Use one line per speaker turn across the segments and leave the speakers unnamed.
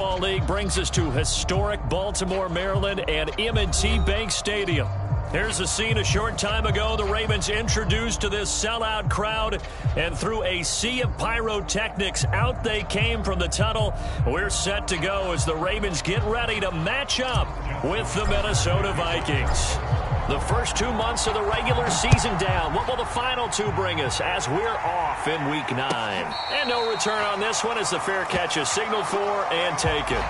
League brings us to historic Baltimore, Maryland, and M&T Bank Stadium. Here's a scene a short time ago. The Ravens introduced to this sellout crowd, and through a sea of pyrotechnics, out they came from the tunnel. We're set to go as the Ravens get ready to match up with the Minnesota Vikings. The first 2 months of the regular season down. What will the final two bring us as we're off in Week 9? And no return on this one as the fair catch is signaled for and taken.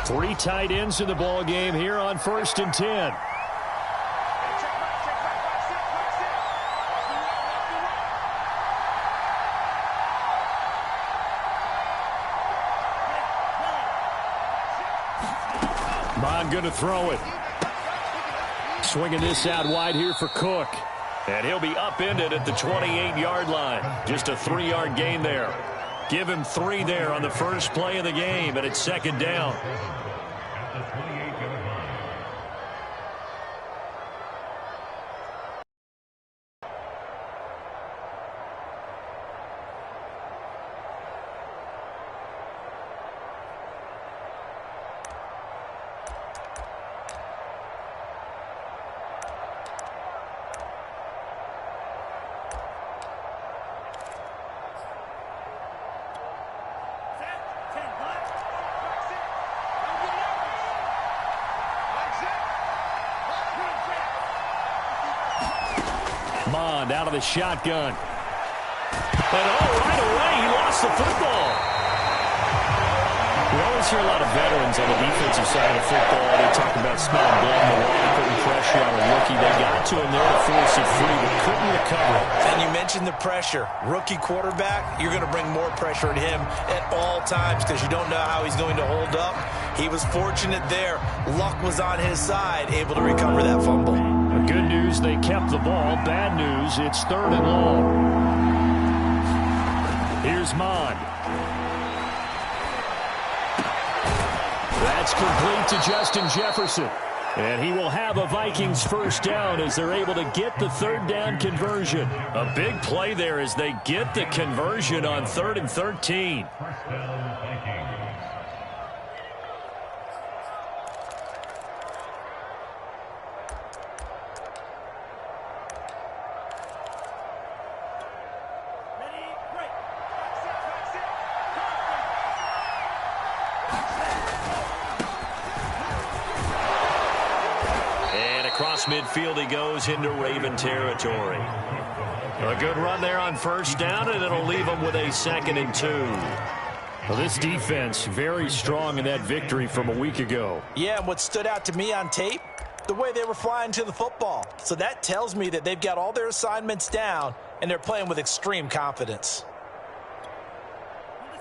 Three tight ends in the ball game here on 1st and 10. Bond going to throw it. Swinging this out wide here for Cook. And he'll be upended at the 28-yard line. Just a 3-yard gain there. Give him 3 there on the first play of the game, and it's second down. Bond out of the shotgun. And right away, he lost the football. We always hear a lot of veterans on the defensive side of football. They talk about smelling blood in the water, putting pressure on a rookie. They got to him there to force it free, but couldn't recover.
And you mentioned the pressure. Rookie quarterback, you're going to bring more pressure at him at all times because you don't know how he's going to hold up. He was fortunate there. Luck was on his side, able to recover that fumble.
Good news, they kept the ball. Bad news, it's 3rd and long. Here's Mond. That's complete to Justin Jefferson. And he will have a Vikings first down as they're able to get the 3rd down conversion. A big play there as they get the conversion on 3rd and 13. Midfield he goes into Raven territory. A good run there on first down, and it'll leave him with a 2nd and 2. Well, this defense very strong in that victory from a week ago.
Yeah, and what stood out to me on tape, the way they were flying to the football. So that tells me that they've got all their assignments down, and they're playing with extreme confidence.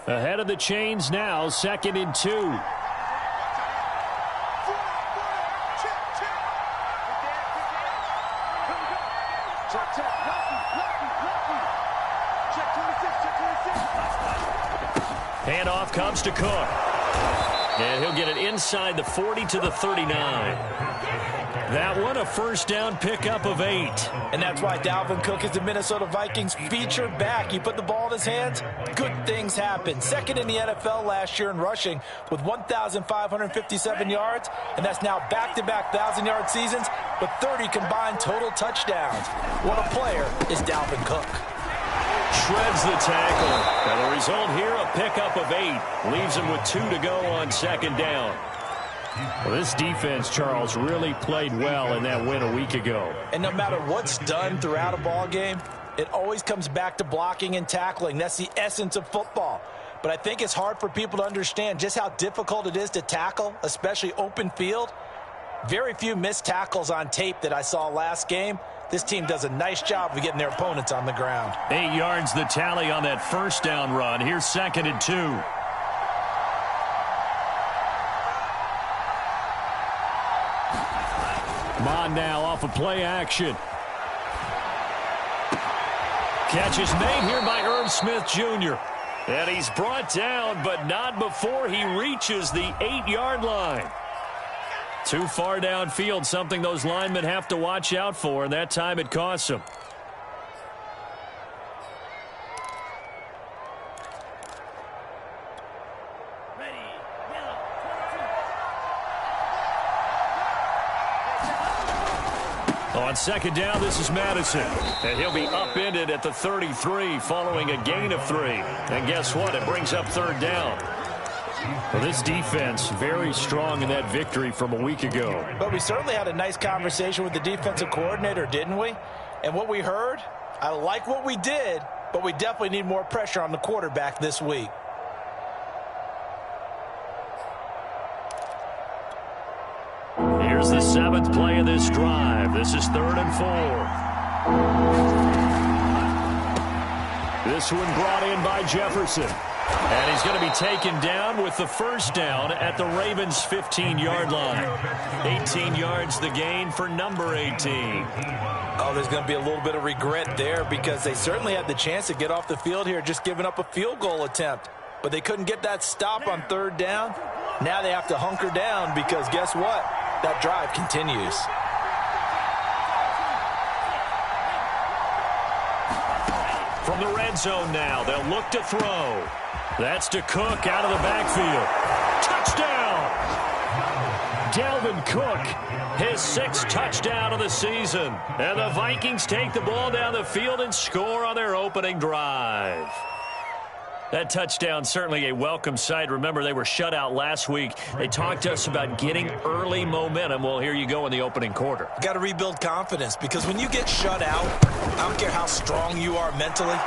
Ahead of the chains now, 2nd and 2. Handoff comes to Cook. And he'll get it inside the 40 to the 39. That one, a first down pickup of 8.
And that's why Dalvin Cook is the Minnesota Vikings featured back. You put the ball in his hands, good things happen. 2nd in the NFL last year in rushing with 1,557 yards. And that's now back-to-back 1,000-yard seasons with 30 combined total touchdowns. What a player is Dalvin Cook.
Shreds the tackle. And the result here, a pickup of 8. Leaves him with 2 to go on 2nd down. Well, this defense, Charles, really played well in that win a week ago.
And no matter what's done throughout a ball game, it always comes back to blocking and tackling. That's the essence of football. But I think it's hard for people to understand just how difficult it is to tackle, especially open field. Very few missed tackles on tape that I saw last game. This team does a nice job of getting their opponents on the ground.
8 yards the tally on that first down run. Here's 2nd and 2. Come on now, off of play action. Catch is made here by Irv Smith Jr. And he's brought down, but not before he reaches the 8-yard line. Too far downfield, something those linemen have to watch out for, and that time it costs them. On second down, this is Madison. And he'll be upended at the 33 following a gain of 3. And guess what? It brings up third down. Well, this defense very strong in that victory from a week ago.
But we certainly had a nice conversation with the defensive coordinator, didn't we? And what we heard, I like what we did, but we definitely need more pressure on the quarterback this week.
Here's the 7th play of this drive. This is 3rd and 4. This one brought in by Jefferson. And he's going to be taken down with the first down at the Ravens' 15-yard line. 18 yards the gain for number 18.
Oh, there's going to be a little bit of regret there because they certainly had the chance to get off the field here, just giving up a field goal attempt. But they couldn't get that stop on 3rd down. Now they have to hunker down because guess what? That drive continues.
From the red zone now, they'll look to throw. That's to Cook out of the backfield. Touchdown! Dalvin Cook, his 6th touchdown of the season. And the Vikings take the ball down the field and score on their opening drive. That touchdown certainly a welcome sight. Remember, they were shut out last week. They talked to us about getting early momentum. Well, here you go in the opening quarter.
Got to rebuild confidence because when you get shut out, I don't care how strong you are mentally,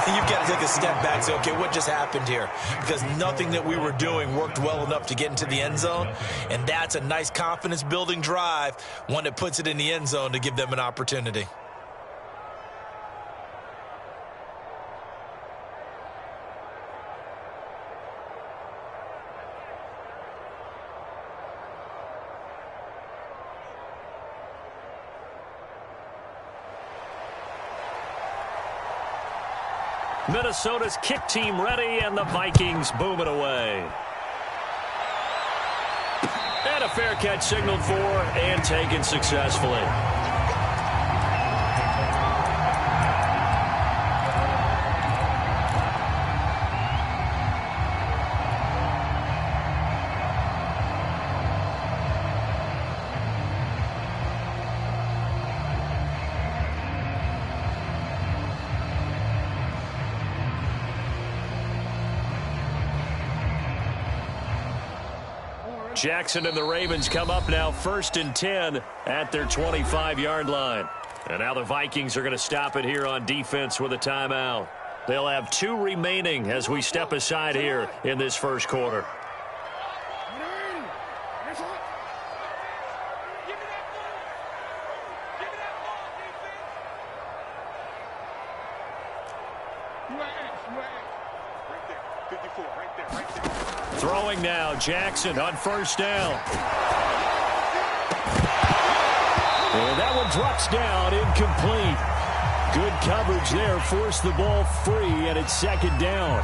you've got to take a step back and say, okay, what just happened here? Because nothing that we were doing worked well enough to get into the end zone, and that's a nice confidence-building drive, one that puts it in the end zone to give them an opportunity.
Minnesota's kick team ready, and the Vikings boom it away. And a fair catch signaled for and taken successfully. Jackson and the Ravens come up now 1st and 10 at their 25-yard line. And now the Vikings are going to stop it here on defense with a timeout. They'll have 2 remaining as we step aside here in this first quarter. Throwing now, Jackson on 1st down. And that one drops down, incomplete. Good coverage there, forced the ball free, and it's 2nd down.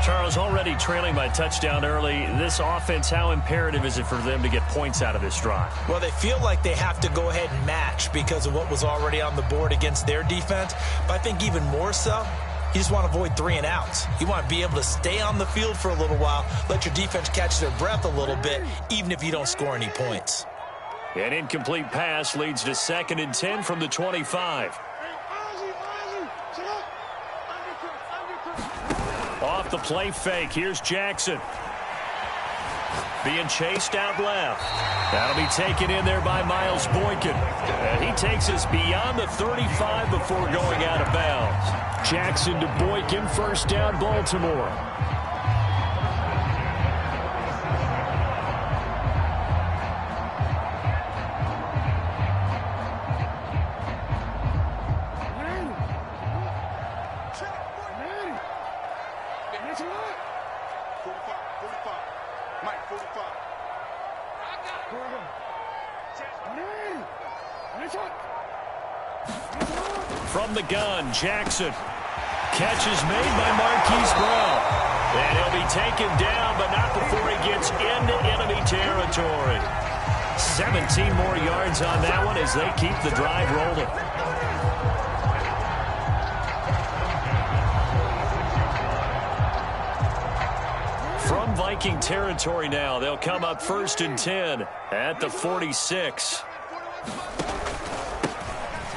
Charles, already trailing by touchdown early. This offense, how imperative is it for them to get points out of this drive?
Well, they feel like they have to go ahead and match because of what was already on the board against their defense. But I think even more so, you just want to avoid 3 and outs. You want to be able to stay on the field for a little while, let your defense catch their breath a little bit, even if you don't score any points.
An incomplete pass leads to 2nd and 10 from the 25. Off the play fake, here's Jackson. Being chased out left. That'll be taken in there by Miles Boykin. And he takes us beyond the 35 before going out of bounds. Jackson to Boykin, 1st down, Baltimore. From the gun, Jackson. Catch is made by Marquise Brown. And he'll be taken down, but not before he gets into enemy territory. 17 more yards on that one as they keep the drive rolling. From Viking territory now, they'll come up 1st and 10 at the 46.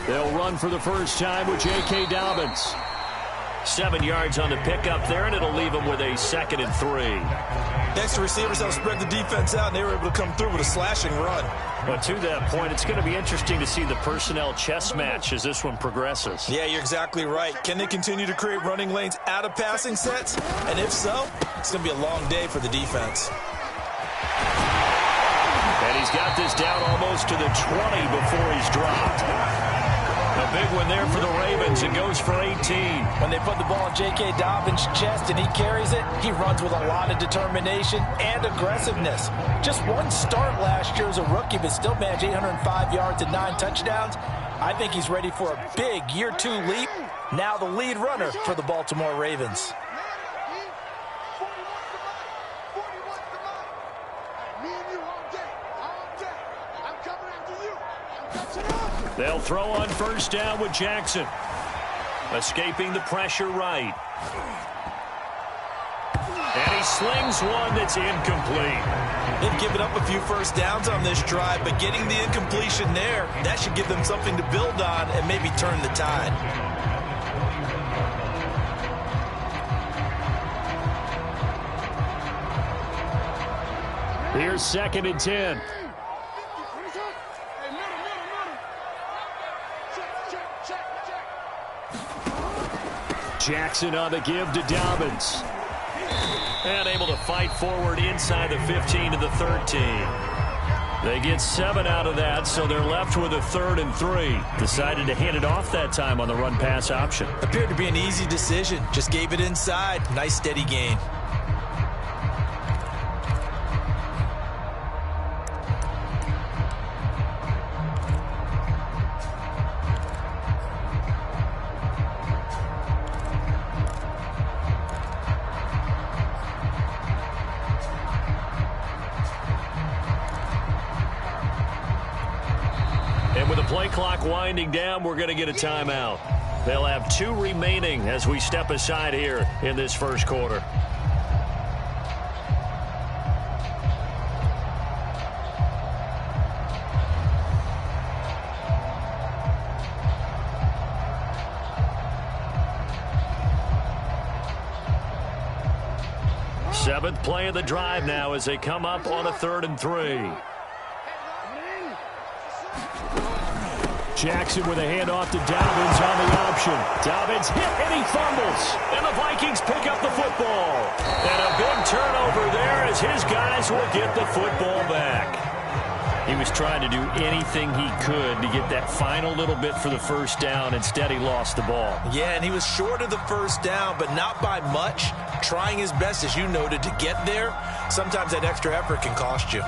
They'll run for the first time with J.K. Dobbins. 7 yards on the pickup there, and it'll leave them with a 2nd and 3.
Extra receivers help spread the defense out, and they were able to come through with a slashing run.
But to that point, it's going to be interesting to see the personnel chess match as this one progresses.
Yeah, you're exactly right. Can they continue to create running lanes out of passing sets? And if so, it's going to be a long day for the defense.
And he's got this down almost to the 20 before he's dropped. A big one there for the Ravens. It goes for 18.
When they put the ball in J.K. Dobbins' chest and he carries it, he runs with a lot of determination and aggressiveness. Just one start last year as a rookie, but still managed 805 yards and 9 touchdowns. I think he's ready for a big year 2 leap. Now the lead runner for the Baltimore Ravens.
They'll throw on first down with Jackson. Escaping the pressure right. And he slings one that's incomplete.
They've given up a few first downs on this drive, but getting the incompletion there, that should give them something to build on and maybe turn the tide.
Here's 2nd and 10. Jackson on the give to Dobbins. And able to fight forward inside the 15 to the 13. They get 7 out of that, so they're left with a 3rd and 3. Decided to hand it off that time on the run-pass option.
Appeared to be an easy decision. Just gave it inside. Nice steady gain.
Clock winding down, we're going to get a timeout. They'll have 2 remaining as we step aside here in this first quarter. Seventh play of the drive now as they come up on a 3rd and 3. Jackson with a handoff to Dobbins on the option. Dobbins hit and he fumbles. And the Vikings pick up the football. And a big turnover there as his guys will get the football back. He was trying to do anything he could to get that final little bit for the first down. Instead, he lost the ball.
Yeah, and he was short of the first down, but not by much. Trying his best, as you noted, to get there. Sometimes that extra effort can cost you.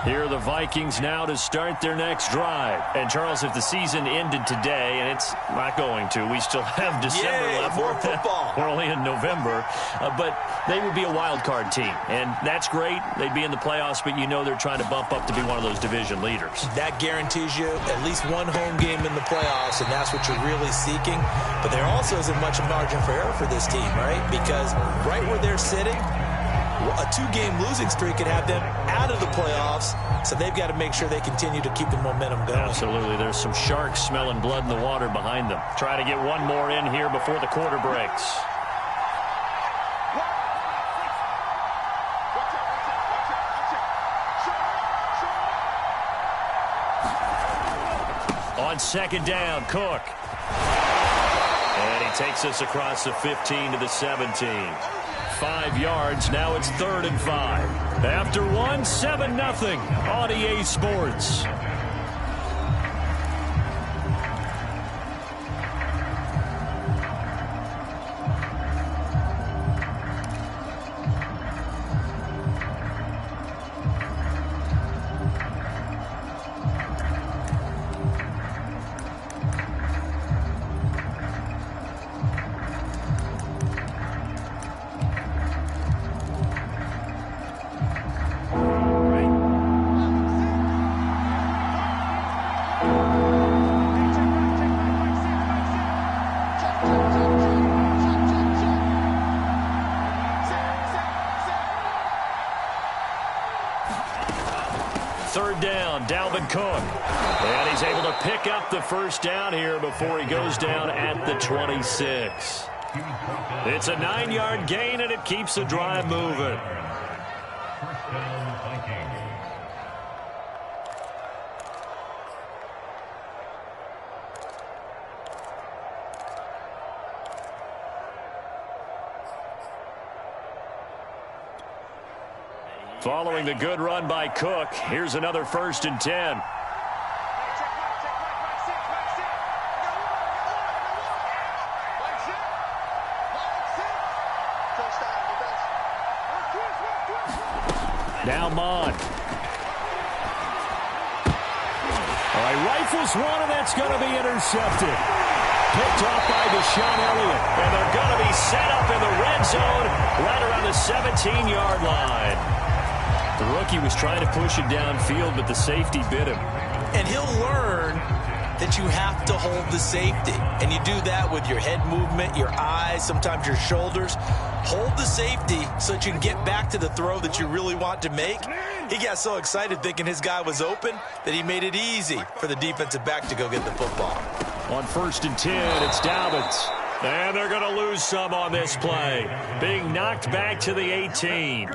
Here are the Vikings now to start their next drive. And, Charles, if the season ended today, and it's not going to, we still have December left.
More football.
We're only in November. But they would be a wild card team. And that's great. They'd be in the playoffs, but you know they're trying to bump up to be one of those division leaders.
That guarantees you at least one home game in the playoffs, and that's what you're really seeking. But there also isn't much margin for error for this team, right? Because right where they're sitting, a 2-game losing streak could have them out of the playoffs, so they've got to make sure they continue to keep the momentum going.
Absolutely. There's some sharks smelling blood in the water behind them. Try to get one more in here before the quarter breaks. On 2nd down, Cook. And he takes us across the 15 to the 17. 5 yards. Now it's 3rd and 5. After 7-0 on EA Sports. Cook. And he's able to pick up the first down here before he goes down at the 26. It's a 9-yard gain, and it keeps the drive moving. Following the good run by Cook, here's another 1st and 10. Now Mond. All right, rifles one, and that's going to be intercepted. Picked off by Deshaun Elliott. And they're going to be set up in the red zone right around the 17-yard line. The rookie was trying to push it downfield, but the safety bit him.
And he'll learn that you have to hold the safety. And you do that with your head movement, your eyes, sometimes your shoulders. Hold the safety so that you can get back to the throw that you really want to make. He got so excited thinking his guy was open that he made it easy for the defensive back to go get the football.
On 1st and 10, it's Dobbins. And they're going to lose some on this play. Being knocked back to the 18.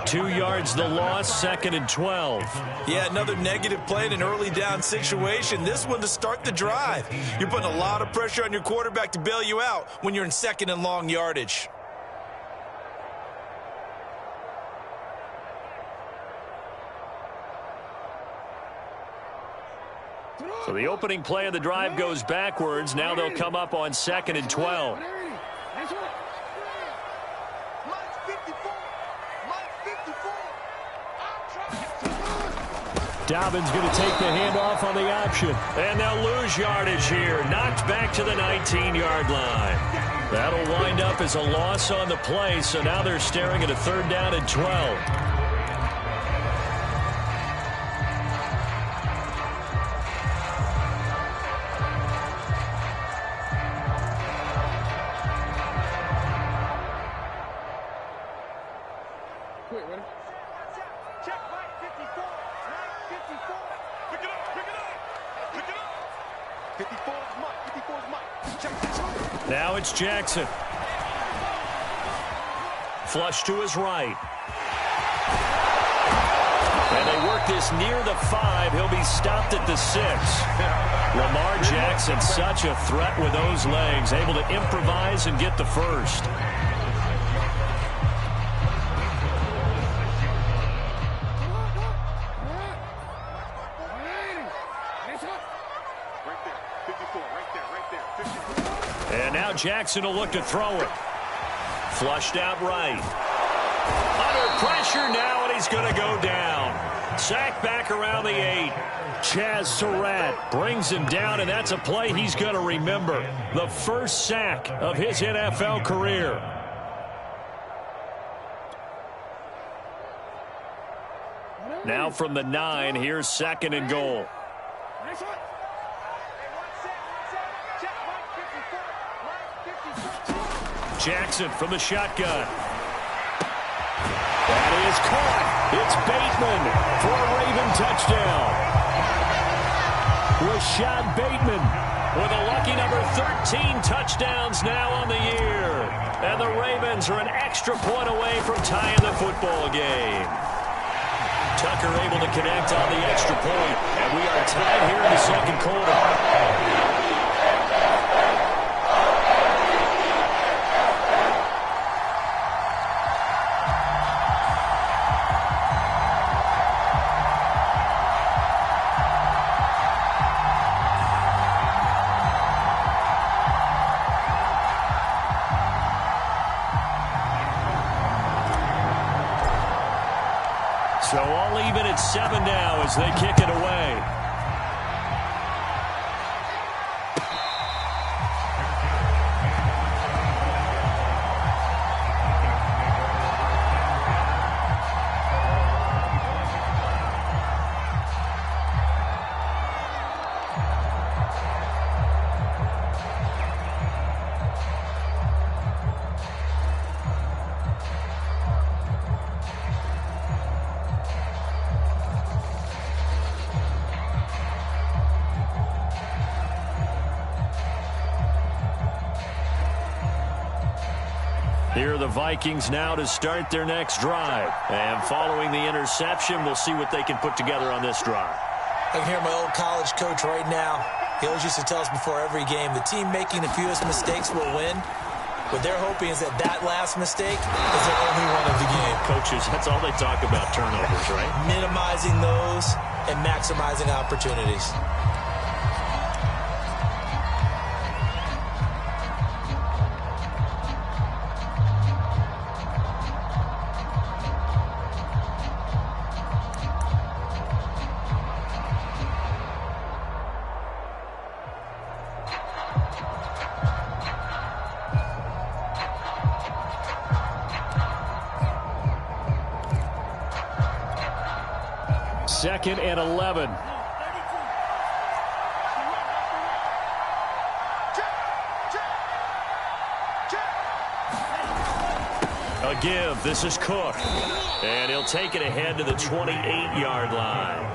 2 yards the loss, 2nd and 12.
Yeah, another negative play in an early down situation. This one to start the drive. You're putting a lot of pressure on your quarterback to bail you out when you're in 2nd and long yardage.
So the opening play of the drive goes backwards. Now they'll come up on 2nd and 12. Dobbins going to take the handoff on the option. And they'll lose yardage here. Knocked back to the 19-yard line. That'll wind up as a loss on the play. So now they're staring at a 3rd down and 12. Now it's Jackson. Flush to his right. And they work this near the 5. He'll be stopped at the 6. Lamar Jackson, such a threat with those legs, able to improvise and get the first. And now Jackson will look to throw it. Flushed out right. Under pressure now, and he's going to go down. Sacked back around the 8. Chaz Surratt brings him down, and that's a play he's going to remember. The first sack of his NFL career. Now from the 9, here's 2nd and goal. Jackson from the shotgun. That is caught. It's Bateman for a Raven touchdown. Rashad Bateman with a lucky number 13 touchdowns now on the year. And the Ravens are an extra point away from tying the football game. Tucker able to connect on the extra point. And we are tied here in the 2nd quarter. So all even at 7 now as they kick it away. Here are the Vikings now to start their next drive. And following the interception, we'll see what they can put together on this drive.
I can hear my old college coach right now. He always used to tell us before every game, the team making the fewest mistakes will win. What they're hoping is that last mistake is the only one of the game.
Coaches, that's all they talk about, turnovers, right?
Minimizing those and maximizing opportunities.
Second and 11. A give. This is Cook. And he'll take it ahead to the 28-yard line.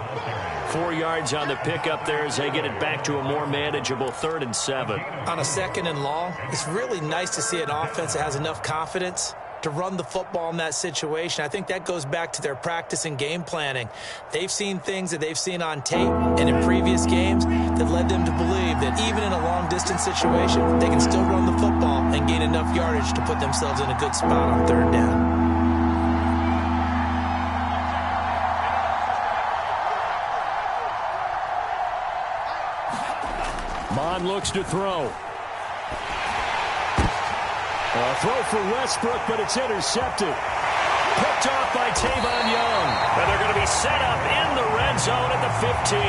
4 yards on the pickup there as they get it back to a more manageable 3rd and 7.
On a 2nd and long, it's really nice to see an offense that has enough confidence to run the football in that situation. I think that goes back to their practice and game planning. They've seen things that they've seen on tape and in previous games that led them to believe that even in a long-distance situation, they can still run the football and gain enough yardage to put themselves in a good spot on 3rd down.
Mon looks to throw. A throw for Westbrook, but it's intercepted. Picked off by Tavon Young. And they're going to be set up in the red zone at the 15.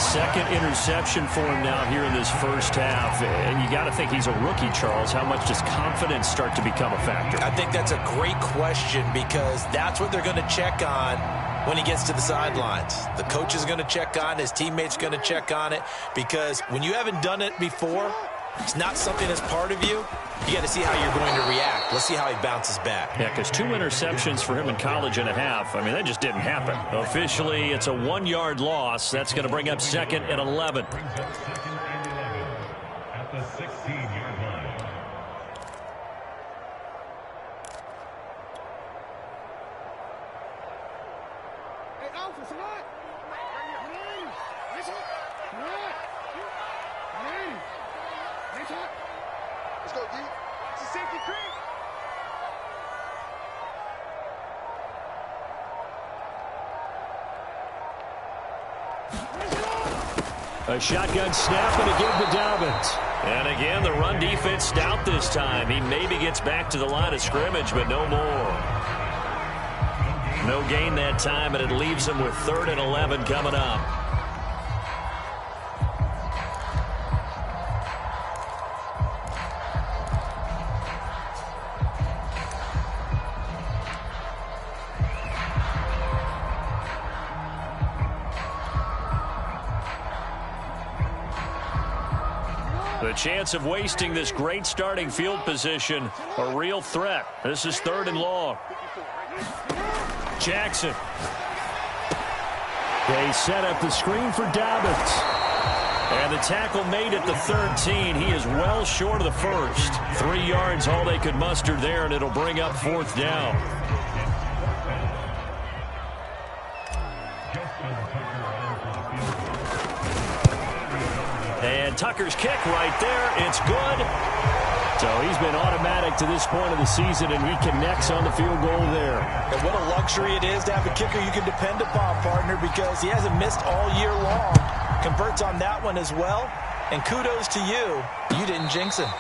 Second interception for him now here in this first half. And you got to think he's a rookie, Charles. How much does confidence start to become a factor?
I think that's a great question because that's what they're going to check on when he gets to the sidelines. The coach is going to check on it. His teammates are going to check on it because when you haven't done it before, it's not something that's part of you. You got to see how you're going to react. Let's see how he bounces back.
Yeah, because 2 interceptions for him in college and a half. I mean, that just didn't happen. Officially, it's a 1-yard loss. That's going to bring up 2nd and 11.
At the 16-yard line.
Hey, Alpha, come on. Let's go, D. It's a safety creek.
A shotgun snap and a give to Dobbins. And again, the run defense stout this time. He maybe gets back to the line of scrimmage, but no more. No gain that time, and it leaves him with 3rd and 11 coming up. The chance of wasting this great starting field position, a real threat. This is 3rd and long. Jackson. They set up the screen for Dobbins. And the tackle made at the 13. He is well short of the first. 3 yards all they could muster there, and it'll bring up 4th down. And Tucker's kick right there. It's good. So he's been automatic to this point of the season, and he connects on the field goal there.
And what a luxury it is to have a kicker you can depend upon, partner, because he hasn't missed all year long. Converts on that one as well. And kudos to you. You didn't jinx him.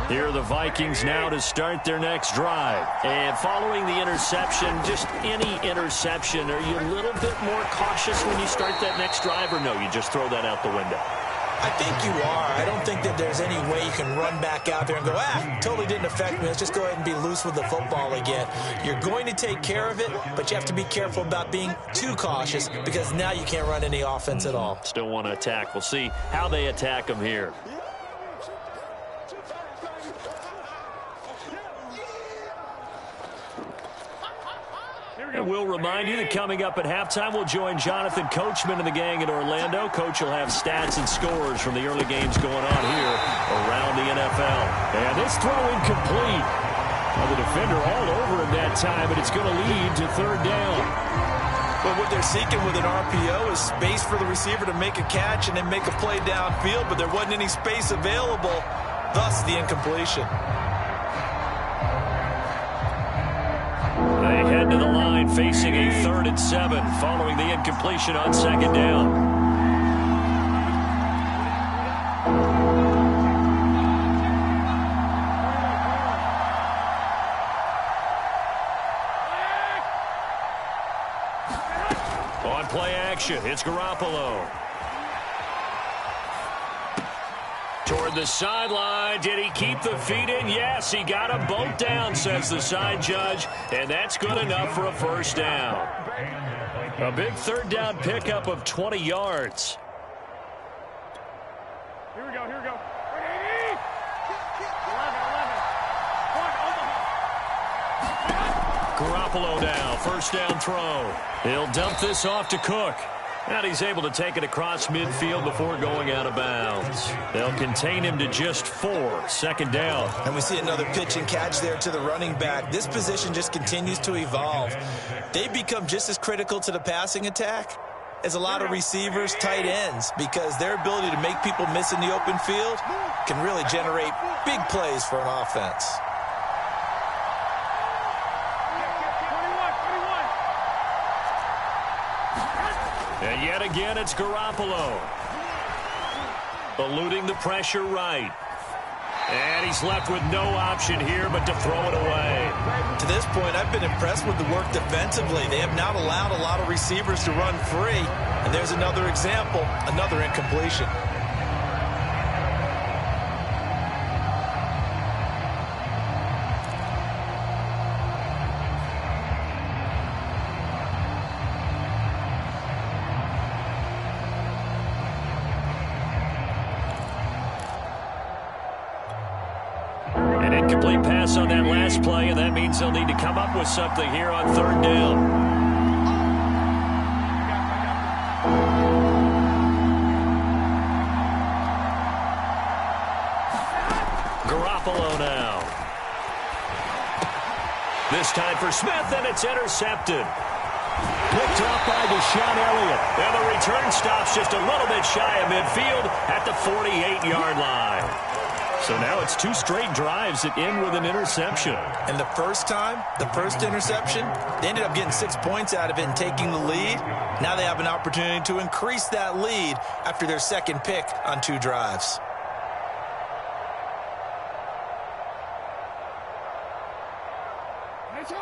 Here are the Vikings now to start their next drive. And following the interception, just any interception, are you a little bit more cautious when you start that next drive, or no, you just throw that out the window?
I think you are. I don't think that there's any way you can run back out there and go, totally didn't affect me. Let's just go ahead and be loose with the football again. You're going to take care of it, but you have to be careful about being too cautious because now you can't run any offense at all.
Still want to attack. We'll see how they attack them here. And we'll remind you that coming up at halftime, we'll join Jonathan Coachman and the gang in Orlando. Coach will have stats and scores from the early games going on here around the NFL. And this throw incomplete. Well, the defender all over him that time, but it's going to lead to third down.
But what they're seeking with an RPO is space for the receiver to make a catch and then make a play downfield, but there wasn't any space available, thus the incompletion.
They head to the line facing a 3rd and 7 following the incompletion on 2nd down. On play action, it's Garoppolo. Toward the sideline. Did he keep the feet in? Yes, he got them both down, says the side judge, and that's good enough for a first down. A big 3rd down pickup of 20 yards.
Here we go, here we go.
Garoppolo now, first down throw. He'll dump this off to Cook. And he's able to take it across midfield before going out of bounds. They'll contain him to just 4, 2nd down.
And we see another pitch and catch there to the running back. This position just continues to evolve. They become just as critical to the passing attack as a lot of receivers, tight ends, because their ability to make people miss in the open field can really generate big plays for an offense.
And yet again, it's Garoppolo. Eluding the pressure right. And he's left with no option here but to throw it away.
To this point, I've been impressed with the work defensively. They have not allowed a lot of receivers to run free. And there's another example, another incompletion.
Incomplete pass on that last play, and that means they'll need to come up with something here on 3rd down. Garoppolo now. This time for Smith, and it's intercepted. Picked off by Deshaun Elliott. And the return stops just a little bit shy of midfield at the 48-yard line. So now it's 2 straight drives that end with an interception.
And the first time, the first interception, they ended up getting 6 points out of it and taking the lead. Now they have an opportunity to increase that lead after their 2nd pick on 2 drives.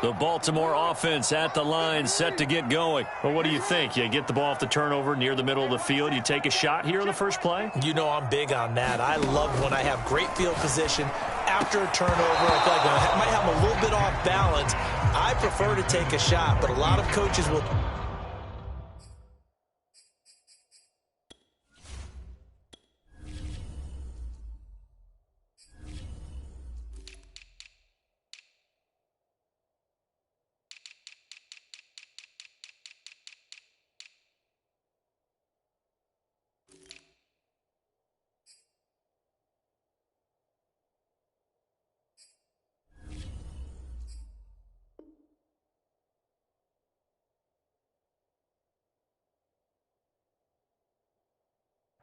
The Baltimore offense at the line, set to get going. Well, what do you think? You get the ball off the turnover near the middle of the field. You take a shot here on the first play?
You know I'm big on that. I love when I have great field position after a turnover. I feel like I might have a little bit off balance. I prefer to take a shot, but a lot of coaches will...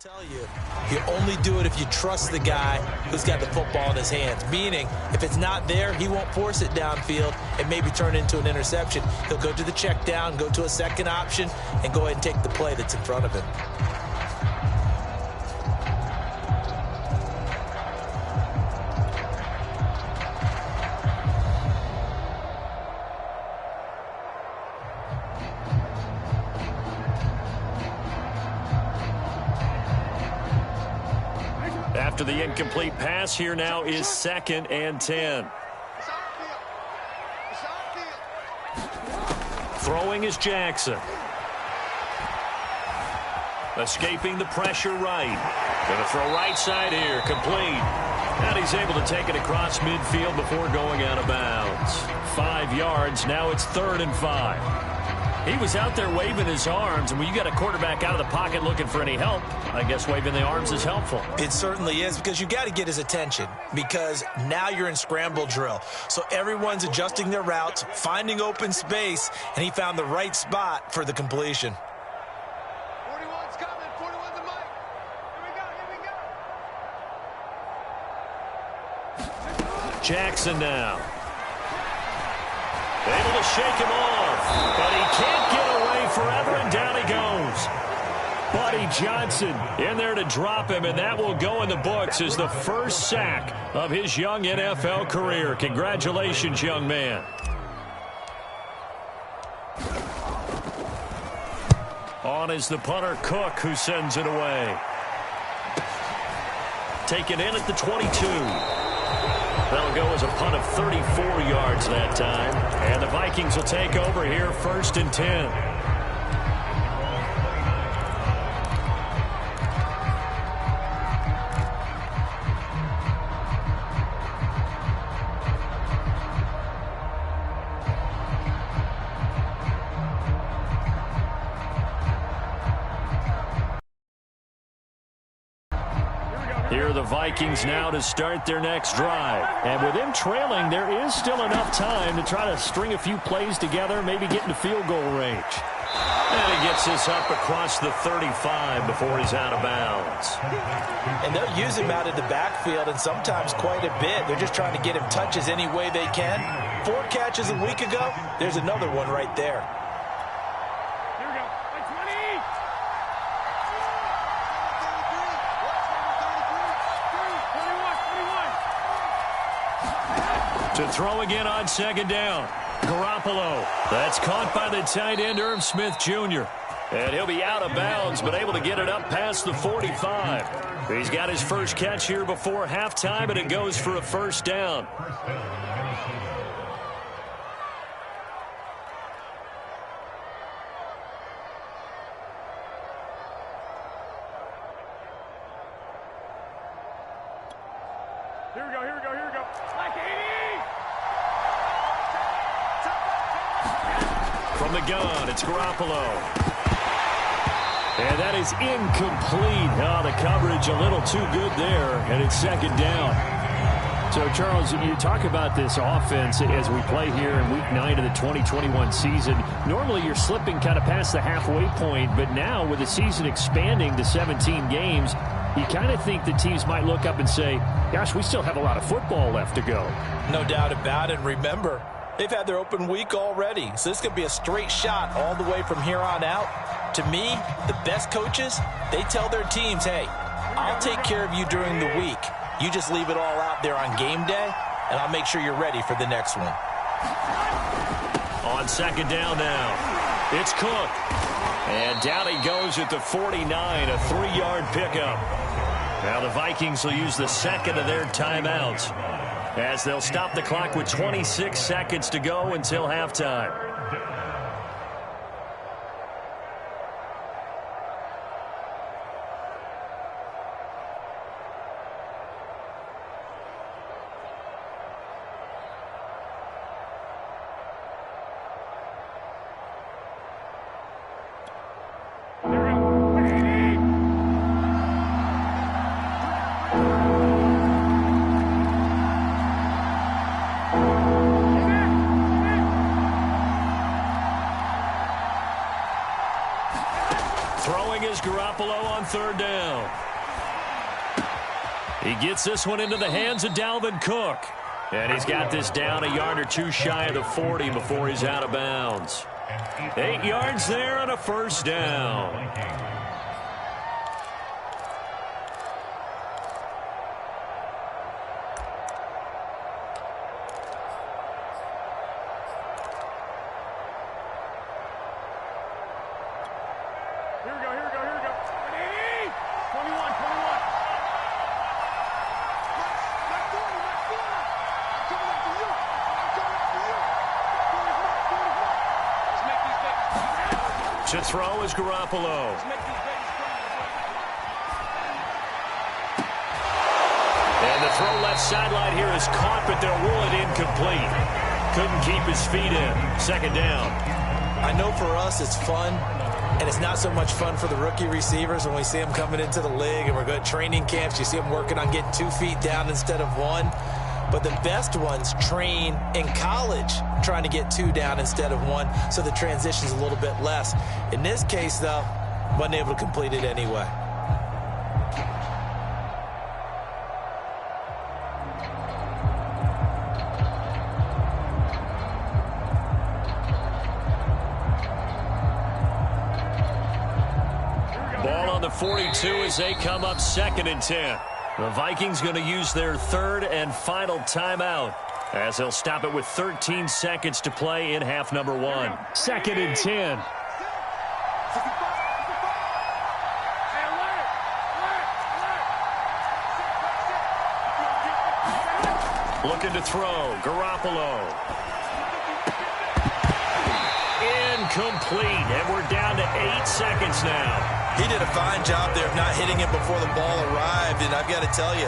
tell you, you only do it if you trust the guy who's got the football in his hands. Meaning, if it's not there, he won't force it downfield and maybe turn into an interception. He'll go to the check down, go to a second option, and go ahead and take the play that's in front of him.
After the incomplete pass, here now is 2nd and 10. Throwing is Jackson. Escaping the pressure right. Going to throw right side here. Complete. And he's able to take it across midfield before going out of bounds. 5 yards. Now it's 3rd and 5. He was out there waving his arms, and when you got a quarterback out of the pocket looking for any help, I guess waving the arms is helpful.
It certainly is, because you got to get his attention, because now you're in scramble drill. So everyone's adjusting their routes, finding open space, and he found the right spot for the completion.
41's coming. 41's the mic. Here we go.
Jackson now. Able to shake him off, but he can't get away forever, and down he goes. Buddy Johnson in there to drop him, and that will go in the books as the first sack of his young NFL career. Congratulations, young man. On is the punter, Cook, who sends it away. Taken in at the 22. That'll go as a punt of 34 yards that time. And the Vikings will take over here, 1st and 10. Here are the Vikings now to start their next drive. And with them trailing, there is still enough time to try to string a few plays together, maybe get into field goal range. And he gets this up across the 35 before he's out of bounds.
And they'll use him out of the backfield, and sometimes quite a bit. They're just trying to get him touches any way they can. 4 catches a week ago. There's another one right there.
Here we go. Like 20.
To throw again on 2nd down. Garoppolo. That's caught by the tight end, Irv Smith Jr. And he'll be out of bounds, but able to get it up past the 45. He's got his first catch here before halftime, and it goes for a 1st down.
Here we go. Here we go. Here we go. Like 80.
From the gun, it's Garoppolo. And that is incomplete. Oh, the coverage a little too good there, and it's 2nd down. So, Charles, you talk about this offense as we play here in Week 9 of the 2021 season. Normally, you're slipping kind of past the halfway point, but now with the season expanding to 17 games, you kind of think the teams might look up and say, gosh, we still have a lot of football left to go.
No doubt about it. Remember, they've had their open week already, so this could be a straight shot all the way from here on out. To me, the best coaches, they tell their teams, hey, I'll take care of you during the week. You just leave it all out there on game day, and I'll make sure you're ready for the next one.
On 2nd down now, it's Cook. And down he goes at the 49, a 3-yard pickup. Now the Vikings will use the 2nd of their timeouts as they'll stop the clock with 26 seconds to go until halftime. Throwing is Garoppolo on 3rd down. He gets this one into the hands of Dalvin Cook. And he's got this down a yard or two shy of the 40 before he's out of bounds. 8 yards there on a 1st down.
Here we go. Here we go. Here we go. 21. 21.
To throw is Garoppolo. And the throw left sideline here is caught, but they'll rule it incomplete. Couldn't keep his feet in. Second down.
I know for us it's fun, and it's not so much fun for the rookie receivers when we see them coming into the league and we're going to training camps. You see them working on getting 2 feet down instead of 1. But the best ones train in college trying to get 2 down instead of 1, so the transition's a little bit less. In this case, though, wasn't able to complete it anyway.
Ball on the 42 as they come up 2nd and 10. The Vikings going to use their 3rd and final timeout as they'll stop it with 13 seconds to play in half number 1. 2nd and 10. Looking to throw. Garoppolo. Incomplete. And we're down to 8 seconds now.
He did a fine job there of not hitting it before the ball arrived, and I've got to tell you,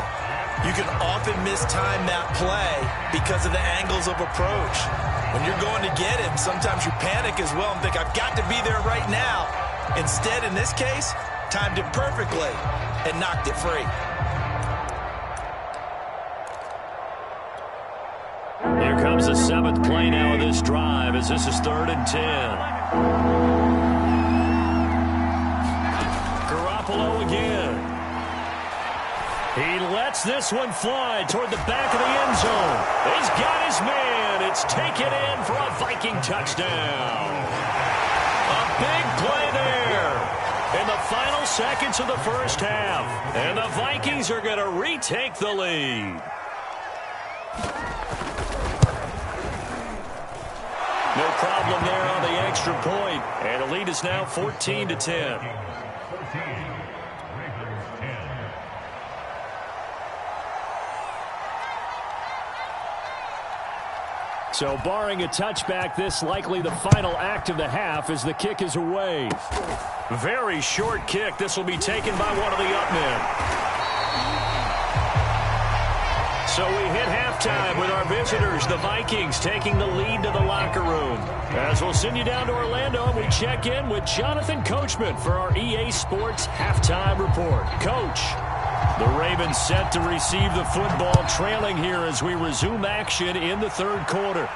you can often mistime that play because of the angles of approach. When you're going to get him, sometimes you panic as well and think, I've got to be there right now. Instead, in this case, timed it perfectly and knocked it free.
Here comes the 7th play now of this drive as this is 3rd and 10. Again. He lets this one fly toward the back of the end zone. He's got his man. It's taken in for a Viking touchdown. A big play there in the final seconds of the first half. And the Vikings are going to retake the lead. No problem there on the extra point. And the lead is now 14-10. So barring a touchback, this likely the final act of the half as the kick is away. Very short kick. This will be taken by one of the up men. So we hit halftime with our visitors, the Vikings, taking the lead to the locker room. As we'll send you down to Orlando, and we check in with Jonathan Coachman for our EA Sports Halftime Report. Coach. The Ravens set to receive the football, trailing here as we resume action in the 3rd quarter.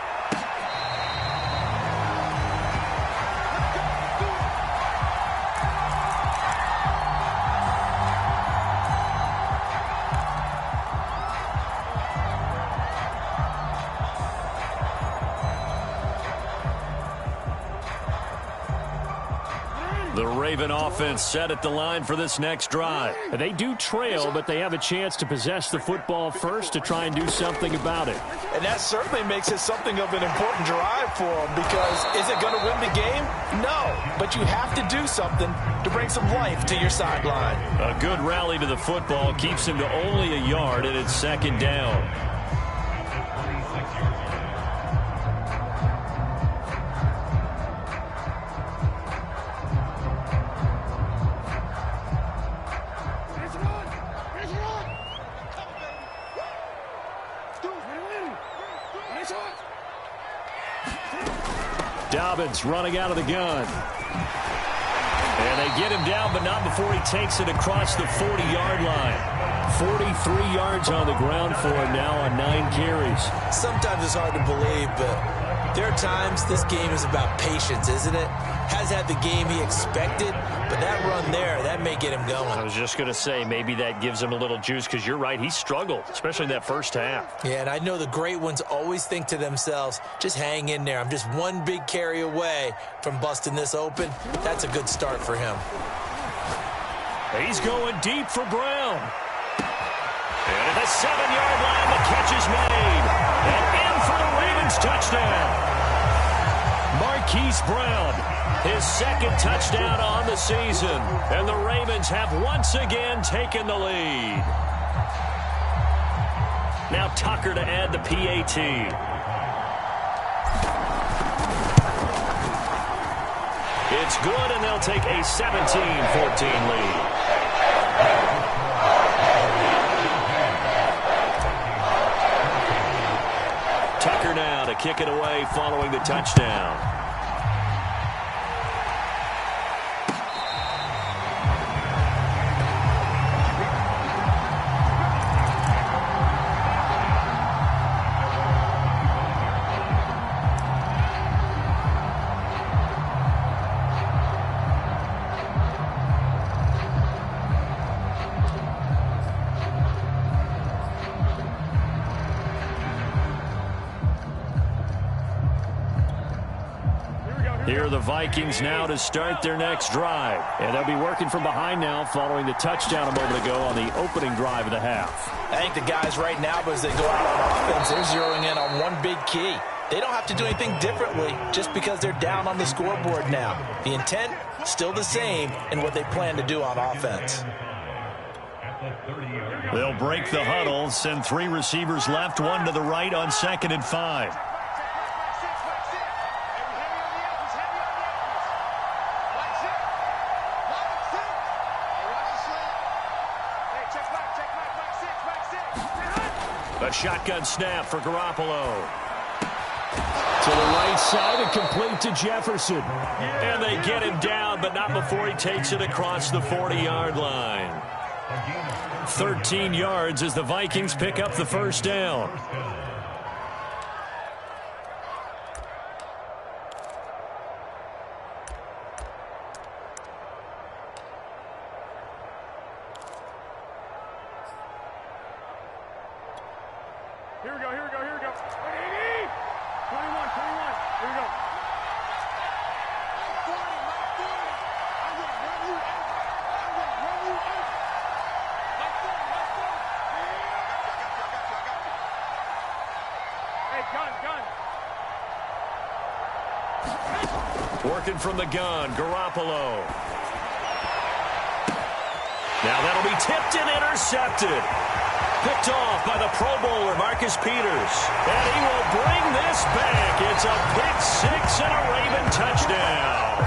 The Raven offense set at the line for this next drive. They do trail, but they have a chance to possess the football first to try and do something about it.
And that certainly makes it something of an important drive for them, because is it going to win the game? No, but you have to do something to bring some life to your sideline.
A good rally to the football keeps him to only a yard, and it's 2nd down. Dobbins running out of the gun. And they get him down, but not before he takes it across the 40-yard line. 43 yards on the ground for him now on 9 carries.
Sometimes it's hard to believe, but there are times this game is about patience, isn't it? Has had the game he expected, but that run there, that may get him going.
I was just going to say, maybe that gives him a little juice, because you're right, he struggled, especially in that first half.
Yeah, and I know the great ones always think to themselves, just hang in there. I'm just one big carry away from busting this open. That's a good start for him.
He's going deep for Brown. And at the 7-yard line, the catch is made. And in for the Ravens touchdown. Marquise Brown, his 2nd touchdown on the season. And the Ravens have once again taken the lead. Now Tucker to add the PAT. It's good, and they'll take a 17-14 lead. Tucker now to kick it away following the touchdown. Here are the Vikings now to start their next drive. And they'll be working from behind now following the touchdown a moment ago on the opening drive of the half.
I think the guys right now, as they go out on offense, they're zeroing in on one big key. They don't have to do anything differently just because they're down on the scoreboard now. The intent, still the same in what they plan to do on offense.
They'll break the huddle, send three receivers left, one to the right on 2nd and 5. A shotgun snap for Garoppolo. To the right side and complete to Jefferson. And they get him down, but not before he takes it across the 40-yard line. 13 yards as the Vikings pick up the first down.
Here we go, here we go, here we go. 180! 21, 21. Here we go. Hey, gun.
Working from the gun, Garoppolo. Now that'll be tipped and intercepted. Picked off by the Pro Bowler, Marcus Peters. And he will bring this back. It's a pick six and a Raven touchdown.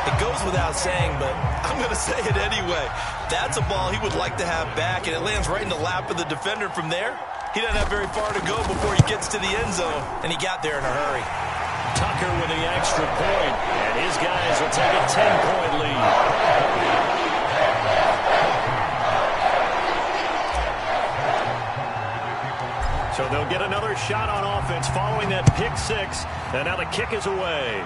It goes without saying, but I'm going to say it anyway. That's a ball he would like to have back, and it lands right in the lap of the defender from there. He doesn't have very far to go before he gets to the end zone, and he got there in a hurry.
Tucker with the extra point, and his guys will take a 10-point lead. So they'll get another shot on offense following that pick six. And now the kick is away.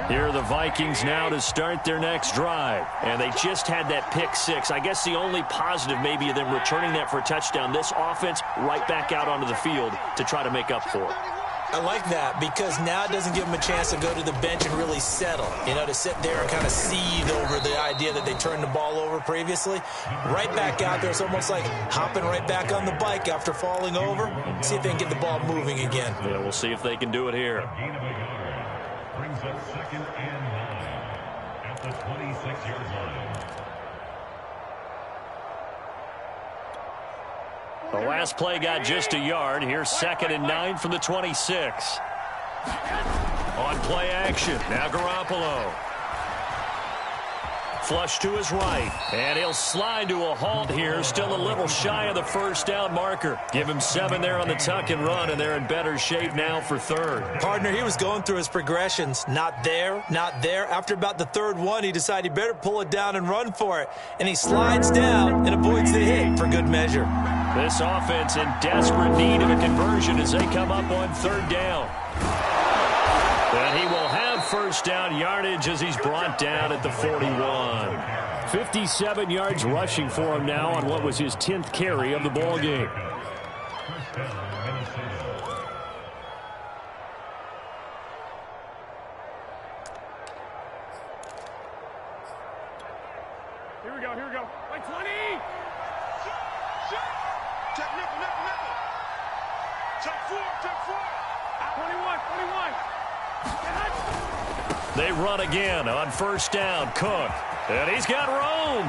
Here are the Vikings now to start their next drive. And they just had that pick six. I guess the only positive maybe of them returning that for a touchdown. This offense right back out onto the field to try to make up for it.
I like that because now it doesn't give them a chance to go to the bench and really settle. You know, to sit there and kind of seethe over the idea that they turned the ball over previously. Right back out there. It's almost like hopping right back on the bike after falling over. See if they can get the ball moving again.
Yeah, we'll see if they can do it here.
Brings up 2nd and 9 at the 26-yard line.
The last play got just a yard. Here's 2nd and 9 from the 26. On play action. Now Garoppolo. Flush to his right. And he'll slide to a halt here. Still a little shy of the first down marker. Give him 7 there on the tuck and run, and they're in better shape now for third.
Partner, he was going through his progressions. Not there, not there. After about the third one, he decided he better pull it down and run for it. And he slides down and avoids the hit for good measure.
This offense in desperate need of a conversion as they come up on third down. And he will have first down yardage as he's brought down at the 41. 57 yards rushing for him now on what was his 10th carry of the ball game.
Here we go, here we go. Like 20!
Check nickel, nickel, nickel. Check 4, check 4.
21, 21.
They run again on first down. Cook. And he's got room.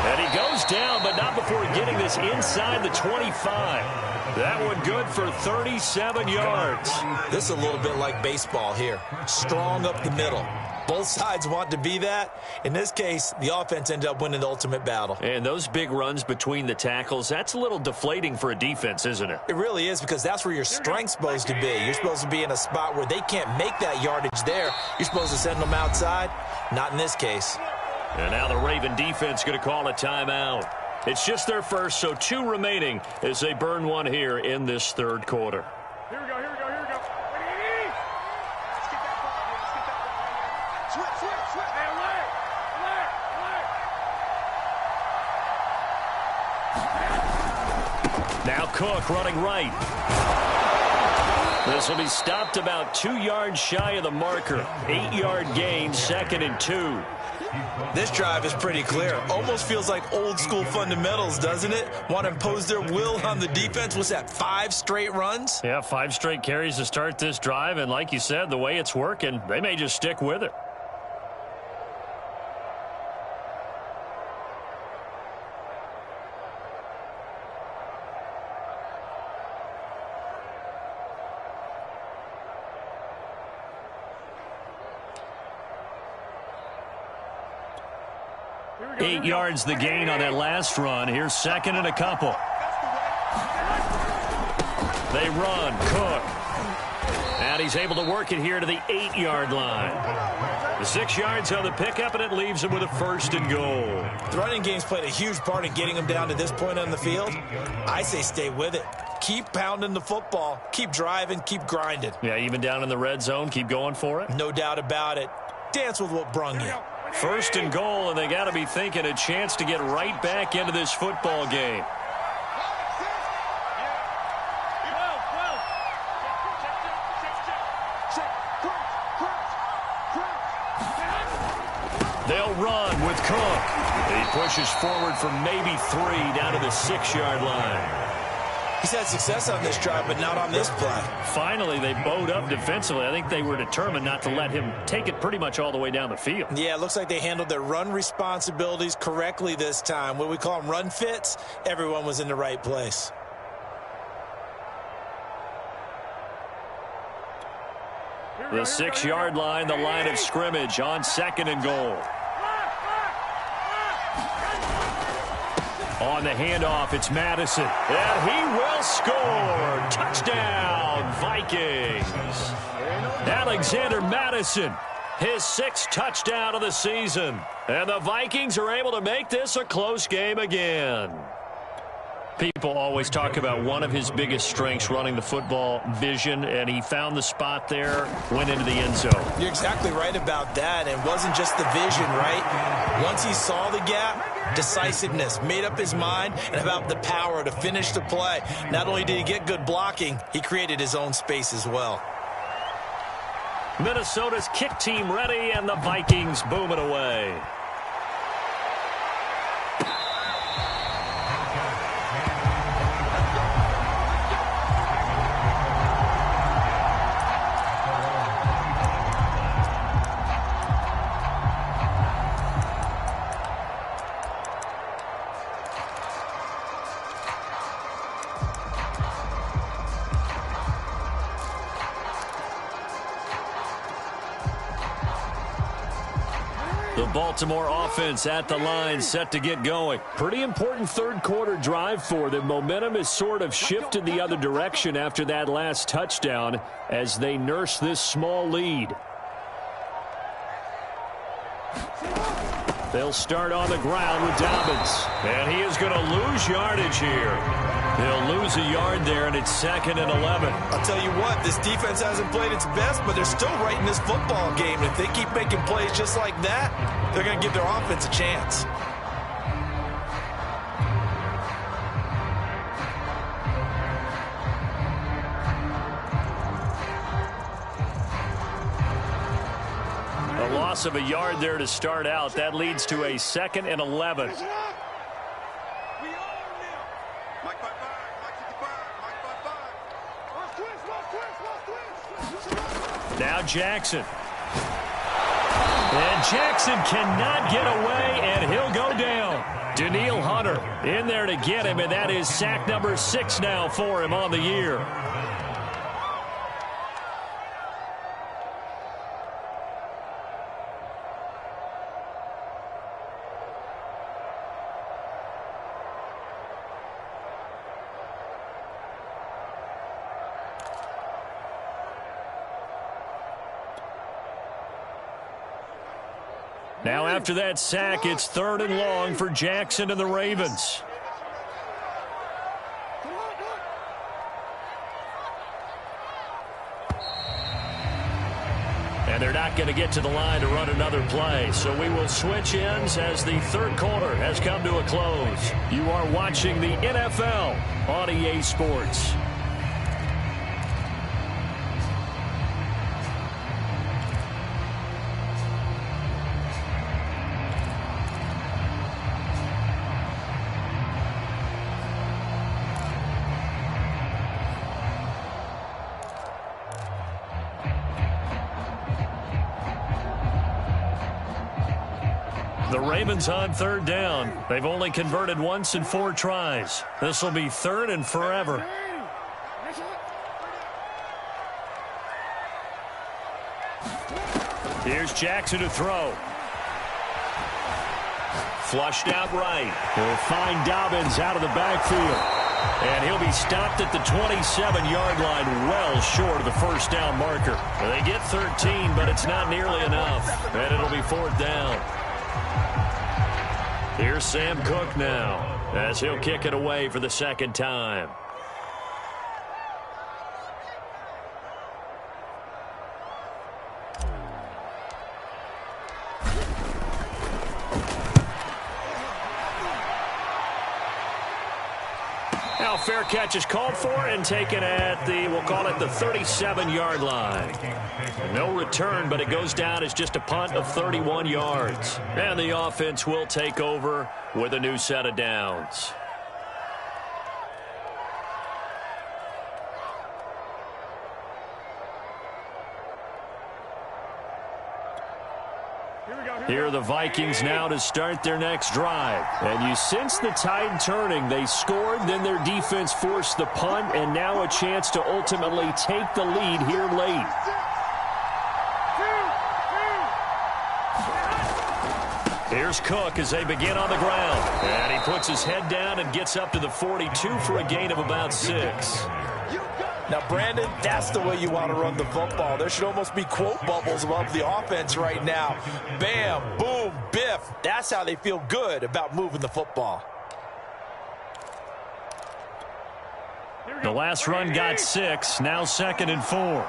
And he goes down, but not before getting this inside the 25. That one good for 37 yards.
This is a little bit like baseball here. Strong up the middle. Both sides want to be that. In this case, the offense ended up winning the ultimate battle.
And those big runs between the tackles, that's a little deflating for a defense, isn't it?
It really is, because that's where your strength's supposed to be. You're supposed to be in a spot where they can't make that yardage there. You're supposed to send them outside. Not in this case.
And now the Raven defense going to call a timeout. It's just their first, so 2 remaining as they burn one here in this third quarter.
Here we go, here we go, here we go.
Now Cook running right. This will be stopped about 2 yards shy of the marker. 8-yard gain, 2nd and 2.
This drive is pretty clear. Almost feels like old school fundamentals, doesn't it? Want to impose their will on the defense. What's that, 5 straight runs?
Yeah, 5 straight carries to start this drive. And like you said, the way it's working, they may just stick with it. Eight yards the gain on that last run. Here's 2nd and a couple. They run. Cook. And he's able to work it here to the 8-yard line. The 6 yards on the pickup, and it leaves him with a 1st and goal.
The running game's played a huge part in getting them down to this point on the field. I say stay with it. Keep pounding the football. Keep driving. Keep grinding.
Yeah, even down in the red zone, keep going for it.
No doubt about it. Dance with what brung you.
1st and goal, and they got to be thinking a chance to get right back into this football game. They'll run with Cook. He pushes forward for maybe 3 down to the 6-yard line.
He's had success on this drive, but not on this play.
Finally, they bowed up defensively. I think they were determined not to let him take it pretty much all the way down the field.
Yeah, it looks like they handled their run responsibilities correctly this time. What we call them, run fits. Everyone was in the right place.
The 6-yard line, the line of scrimmage on 2nd and goal. On the handoff, it's Madison. And he will score. Touchdown, Vikings. Alexander Madison, his 6th touchdown of the season. And the Vikings are able to make this a close game again. People always talk about one of his biggest strengths, running the football, vision, and he found the spot there, went into the end zone.
You're exactly right about that. It wasn't just the vision, right? Once he saw the gap, decisiveness, made up his mind, and about the power to finish the play. Not only did he get good blocking, he created his own space as well.
Minnesota's kick team ready, and the Vikings boom it away. Baltimore offense at the line, set to get going. Pretty important third quarter drive for them. Momentum has sort of shifted the other direction after that last touchdown as they nurse this small lead. They'll start on the ground with Dobbins. And he is going to lose yardage here. He'll lose a yard there, and it's 2nd and 11.
I'll tell you what, this defense hasn't played its best, but they're still right in this football game. If they keep making plays just like that, they're going to give their offense a chance.
A loss of a yard there to start out. That leads to a 2nd and 11. Now Jackson. And Jackson cannot get away, and he'll go down. Daniil Hunter in there to get him, and that is sack number 6 now for him on the year. Now after that sack, it's 3rd and long for Jackson and the Ravens. And they're not going to get to the line to run another play. So we will switch ends as the 3rd quarter has come to a close. You are watching the NFL on EA Sports. The Ravens on 3rd down. They've only converted once in 4 tries. This will be 3rd and forever. Here's Jackson to throw. Flushed out right. He'll find Dobbins out of the backfield. And he'll be stopped at the 27-yard line, well short of the 1st down marker. They get 13, but it's not nearly enough. And it'll be 4th down. Here's Sam Cook now, as he'll kick it away for the 2nd time. Now fair catch is called for and taken at the, we'll call it the 37-yard line. No return, but it goes down as just a punt of 31 yards. And the offense will take over with a new set of downs. Here are the Vikings now to start their next drive. And you sense the tide turning. They scored, then their defense forced the punt, and now a chance to ultimately take the lead here late. Here's Cook as they begin on the ground. And he puts his head down and gets up to the 42 for a gain of about 6.
Now, Brandon, that's the way you want to run the football. There should almost be quote bubbles above the offense right now. Bam, boom, biff. That's how they feel good about moving the football.
The last run got 6. Now 2nd and 4.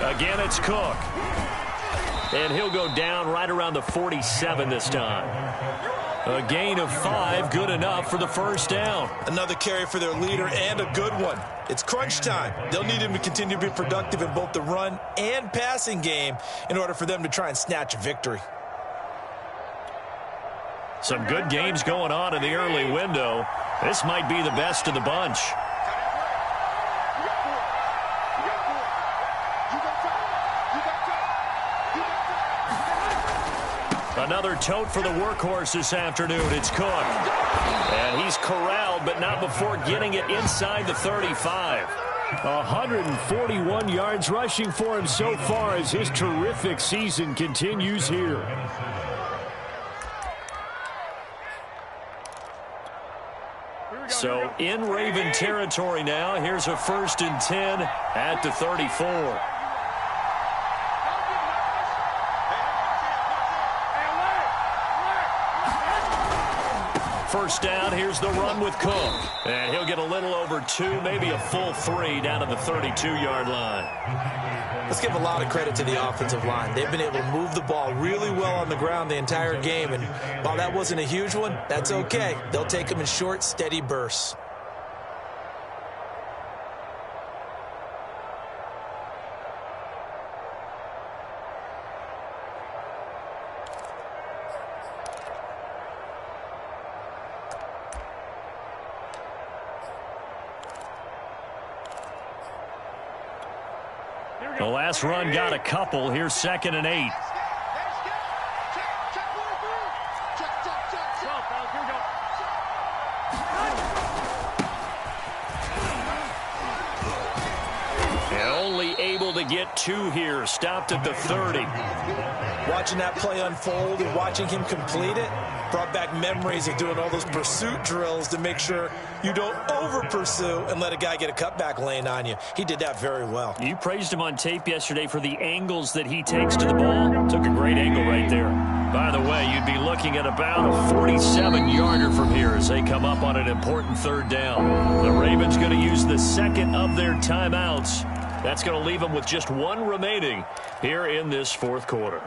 Again, it's Cook. And he'll go down right around the 47 this time. A gain of 5, good enough for the 1st down.
Another carry for their leader and a good one. It's crunch time. They'll need him to continue to be productive in both the run and passing game in order for them to try and snatch a victory.
Some good games going on in the early window. This might be the best of the bunch. Another tote for the workhorse this afternoon. It's Cook. And he's corralled, but not before getting it inside the 35. 141 yards rushing for him so far as his terrific season continues here. So in Raven territory now. Here's a 1st and 10 at the 34. First down, here's the run with Cook. And he'll get a little over 2, maybe a full 3 down at the 32-yard line.
Let's give a lot of credit to the offensive line. They've been able to move the ball really well on the ground the entire game. And while that wasn't a huge one, that's okay. They'll take them in short, steady bursts.
The last run got a couple. Here's 2nd and 8. Only able to get 2 here. Stopped at the 30.
Watching that play unfold and watching him complete it brought back memories of doing all those pursuit drills to make sure you don't over-pursue and let a guy get a cutback lane on you. He did that very well.
You praised him on tape yesterday for the angles that he takes to the ball. Took a great angle right there. By the way, you'd be looking at about a 47-yarder from here as they come up on an important 3rd down. The Ravens going to use the 2nd of their timeouts. That's going to leave them with just 1 remaining here in this 4th quarter.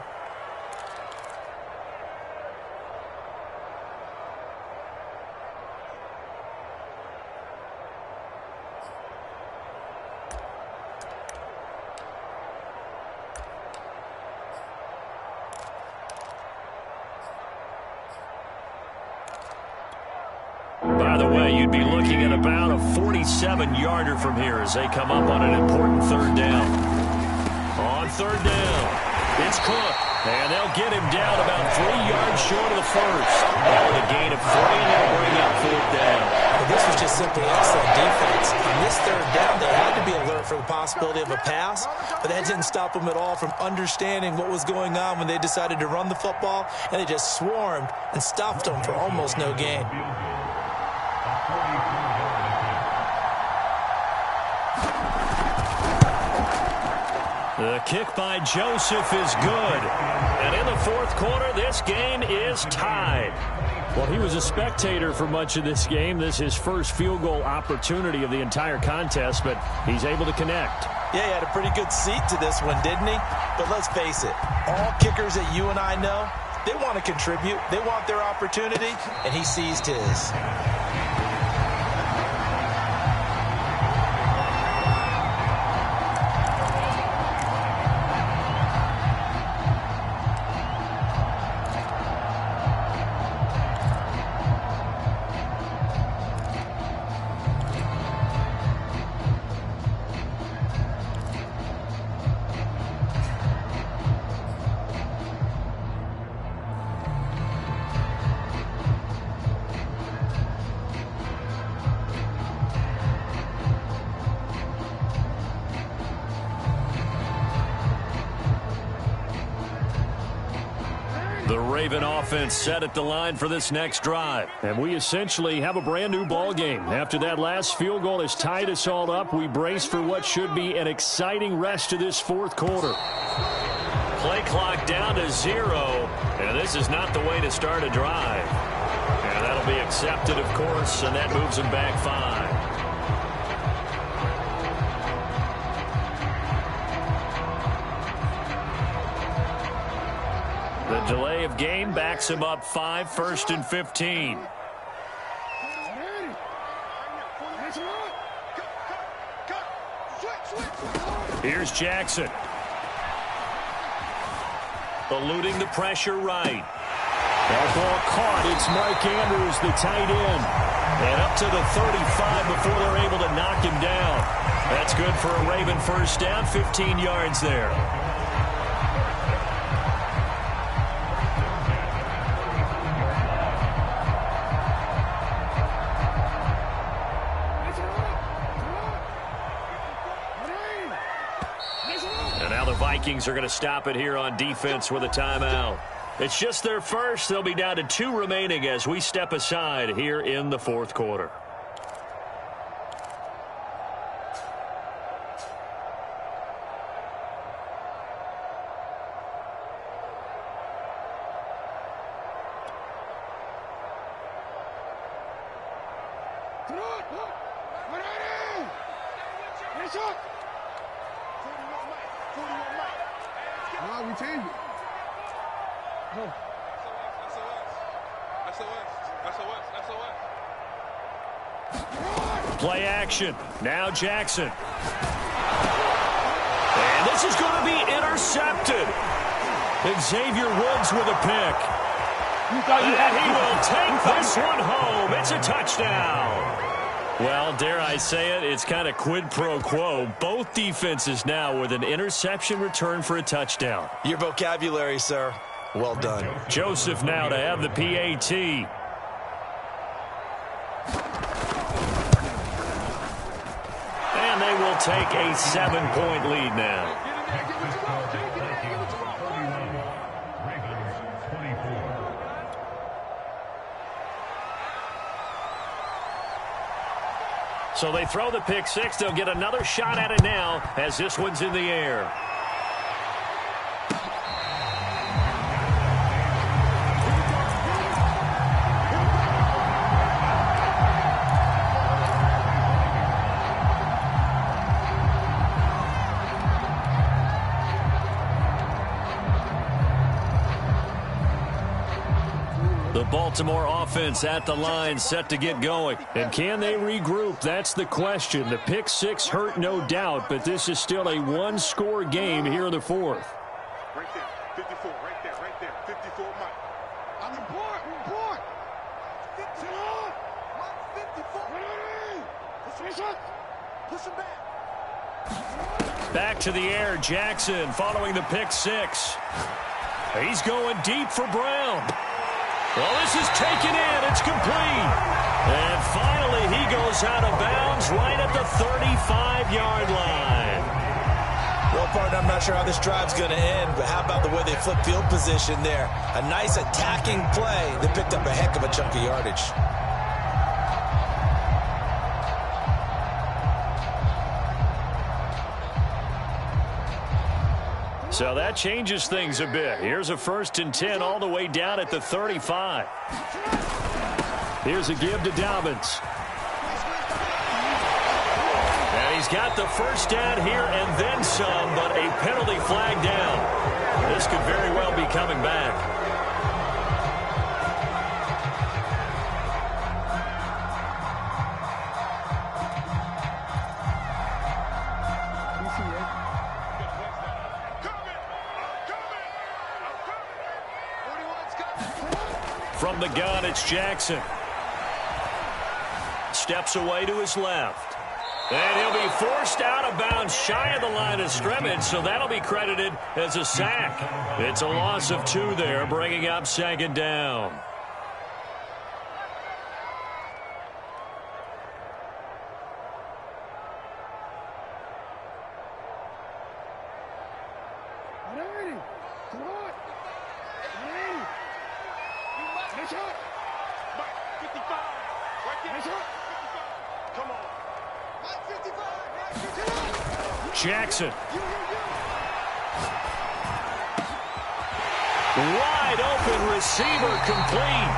By the way, you'd be looking at about a 47-yarder from here as they come up on an important 3rd down. On 3rd down, it's Cook, and they'll get him down about 3 yards short of the first. Now with a gain of 3, and they'll bring up 4th down.
Well, this was just simply excellent defense. On this 3rd down, they had to be alert for the possibility of a pass, but that didn't stop them at all from understanding what was going on when they decided to run the football, and they just swarmed and stuffed them for almost no gain.
The kick by Joseph is good. And in the 4th quarter, this game is tied. Well, he was a spectator for much of this game. This is his first field goal opportunity of the entire contest, but he's able to connect.
Yeah, he had a pretty good seat to this one, didn't he? But let's face it, all kickers that you and I know, they want to contribute. They want their opportunity, and he seized his.
The Raven offense set at the line for this next drive. And we essentially have a brand new ball game. After that last field goal has tied us all up, we brace for what should be an exciting rest of this 4th quarter. Play clock down to 0, and this is not the way to start a drive. And that'll be accepted, of course, and that moves them back 5. The delay of game backs him up 5, 1st and 15. Here's Jackson. Eluding the pressure right. That ball caught. It's Mike Andrews, the tight end. And up to the 35 before they're able to knock him down. That's good for a Raven 1st down, 15 yards there. Vikings are going to stop it here on defense with a timeout. It's just their first. They'll be down to 2 remaining as we step aside here in the 4th quarter. Play action. Now Jackson. And this is going to be intercepted. Xavier Woods with a pick. And he will take this one home. It's a touchdown. Well, dare I say it, it's kind of quid pro quo. Both defenses now with an interception return for a touchdown.
Your vocabulary, sir. Well done.
Joseph now to have the PAT. And they will take a 7-point lead now. So they throw the pick six. They'll get another shot at it now as this one's in the air. The Baltimore offense at the line set to get going. And can they regroup? That's the question. The pick six hurt, no doubt, but this is still a one-score game here in the fourth.
Right there, 54, right there, 54, Mike. I'm report. Sit on. 154. Push him back.
Back to the air, Jackson following the pick six. He's going deep for Brown. Well, this is taken in. It's complete. And finally, he goes out of bounds right at the 35-yard line.
Well, partner, I'm not sure how this drive's going to end, but how about the way they flip field position there? A nice attacking play. They picked up a heck of a chunk of yardage.
So that changes things a bit. Here's a 1st and 10 all the way down at the 35. Here's a give to Dobbins. And he's got the first down here and then some, but a penalty flag down. This could very well be coming back. From the gun, it's Jackson. Steps away to his left. And he'll be forced out of bounds shy of the line of scrimmage, so that'll be credited as a sack. It's a loss of 2 there, bringing up 2nd down. Jackson. Wide open receiver complete.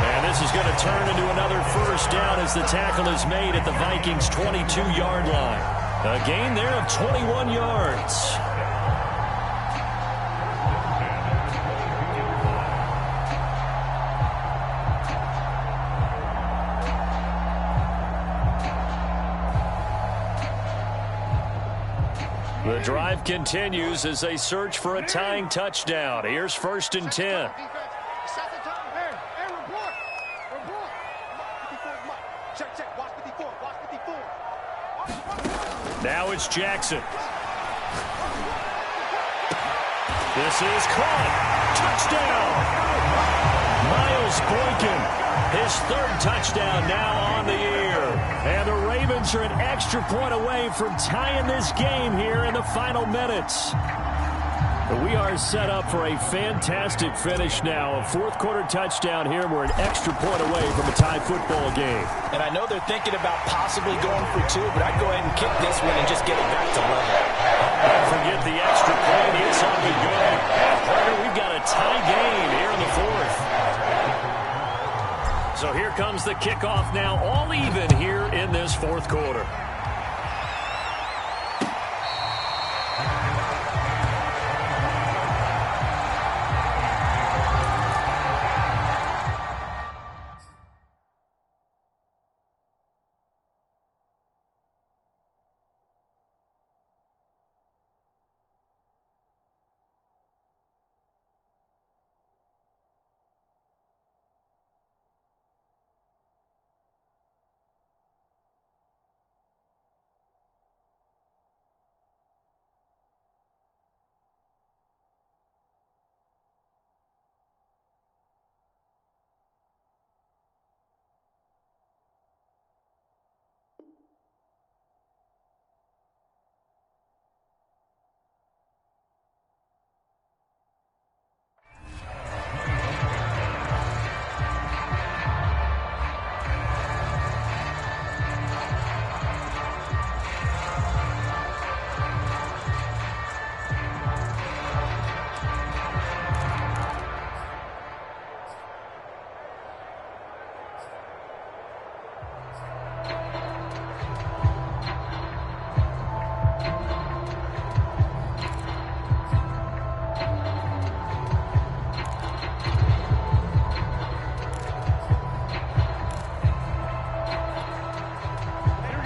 And this is going to turn into another 1st down as the tackle is made at the Vikings' 22-yard line. A gain there of 21 yards. The drive continues as they search for a tying touchdown. Here's 1st and 10. Now it's Jackson. This is caught. Touchdown. Miles Boykin, his 3rd touchdown now on the year. And the Ravens are an extra point away from tying this game here in the final minutes. We are set up for a fantastic finish now. A 4th-quarter touchdown here. We're an extra point away from a tie football game.
And I know they're thinking about possibly going for 2, but I'd go ahead and kick this one and just get it back to level.
Don't forget the extra point. It's up and good. Partner, we've got a tie game here in the 4th. So here comes the kickoff now, all even here in this 4th quarter.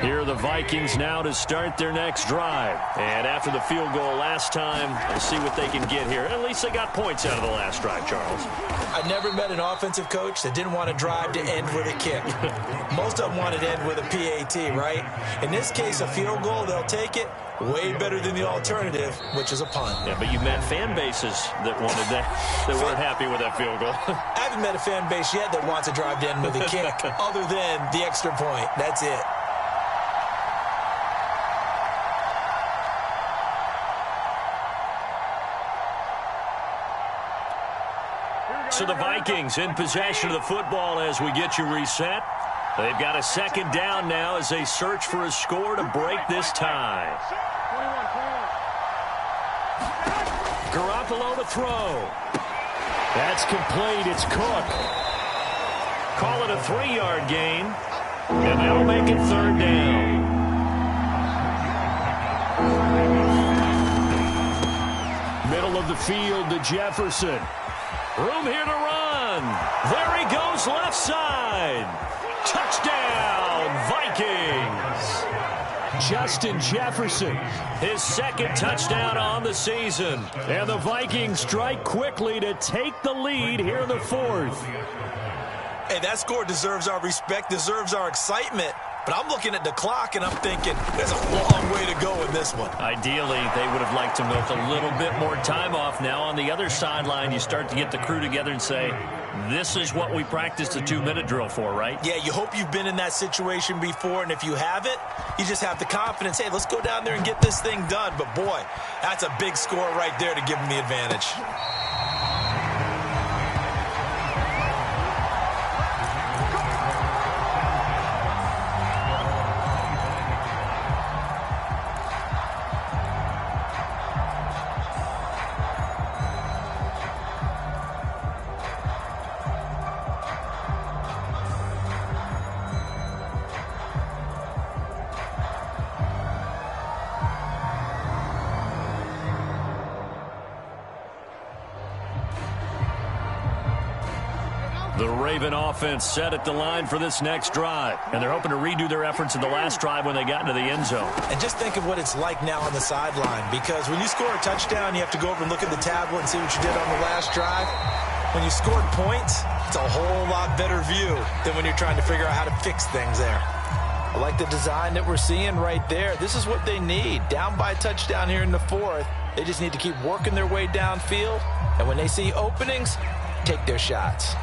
Here are the Vikings now to start their next drive. And after the field goal last time, we'll see what they can get here. At least they got points out of the last drive, Charles.
I never met an offensive coach that didn't want to drive to end with a kick. Most of them wanted to end with a PAT, right? In this case, a field goal, they'll take it. Way better than the alternative, which is a punt.
Yeah, but you met fan bases that wanted that weren't happy with that field goal.
I haven't met a fan base yet that wants to drive to end with a kick other than the extra point. That's it.
So the Vikings in possession of the football as we get you reset. They've got a second down now as they search for a score to break this tie. Garoppolo to throw. That's complete. It's Cook. Call it a 3-yard gain. And that'll make it third down. Middle of the field to Jefferson. Room here to run. There he goes left side. Touchdown, Vikings. Justin Jefferson, his second touchdown on the season. And the Vikings strike quickly to take the lead here in the fourth.
Hey, that score deserves our respect, deserves our excitement. But I'm looking at the clock, and I'm thinking there's a long way to go in this one.
Ideally, they would have liked to milk a little bit more time off. Now on the other sideline, you start to get the crew together and say, this is what we practiced a 2-minute drill for, right?
Yeah, you hope you've been in that situation before, and if you haven't, you just have the confidence, hey, let's go down there and get this thing done. But, boy, that's a big score right there to give them the advantage.
The Raven offense set at the line for this next drive. And they're hoping to redo their efforts in the last drive when they got into the end zone.
And just think of what it's like now on the sideline. Because when you score a touchdown, you have to go over and look at the tablet and see what you did on the last drive. When you scored points, it's a whole lot better view than when you're trying to figure out how to fix things there. I like the design that we're seeing right there. This is what they need. Down by a touchdown here in the fourth. They just need to keep working their way downfield. And when they see openings, take their shots.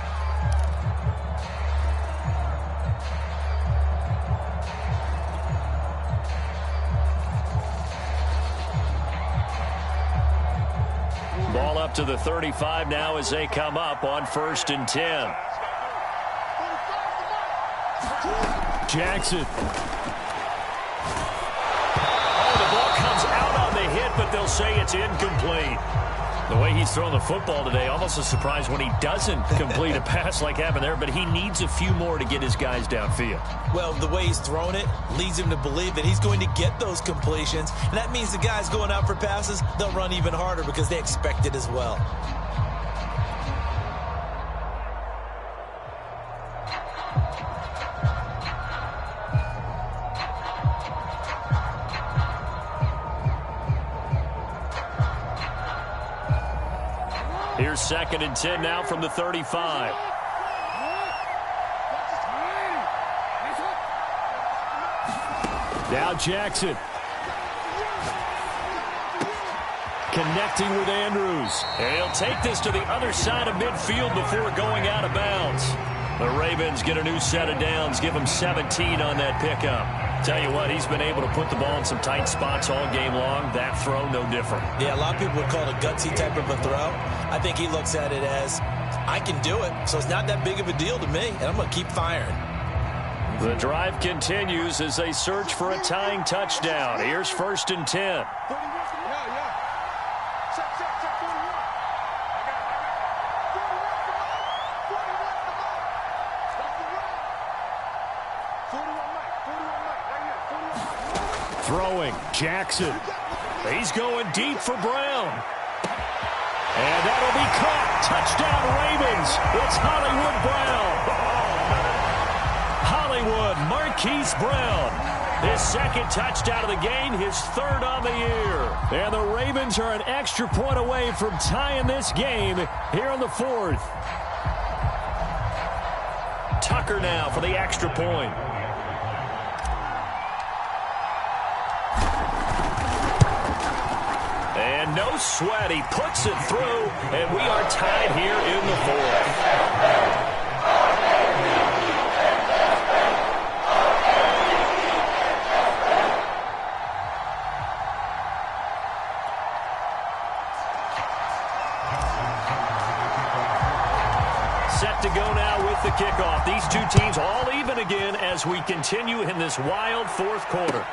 Ball up to the 35 now as they come up on 1st and 10. Jackson. Oh, the ball comes out on the hit, but they'll say it's incomplete. The way he's throwing the football today, almost a surprise when he doesn't complete a pass like happened there, but he needs a few more to get his guys downfield.
Well, the way he's thrown it leads him to believe that he's going to get those completions, and that means the guys going out for passes, they'll run even harder because they expect it as well.
Here's 2nd and 10 now from the 35. Now Jackson. Connecting with Andrews. And he'll take this to the other side of midfield before going out of bounds. The Ravens get a new set of downs, give them 17 on that pickup. Tell you what, he's been able to put the ball in some tight spots all game long. That throw, no different.
Yeah, a lot of people would call it a gutsy type of a throw. I think he looks at it as, I can do it, so it's not that big of a deal to me, and I'm going to keep firing.
The drive continues as they search for a tying touchdown. Here's 1st and 10. Throwing, Jackson. He's going deep for Brown. And that'll be caught. Touchdown, Ravens. It's Hollywood Brown. Hollywood, Marquise Brown. His second touchdown of the game, his third on the year. And the Ravens are an extra point away from tying this game here in the fourth. Tucker now for the extra point. And no sweat, he puts it through, and we are tied here in the fourth. Set to go now with the kickoff. These two teams all even again as we continue in this wild fourth quarter.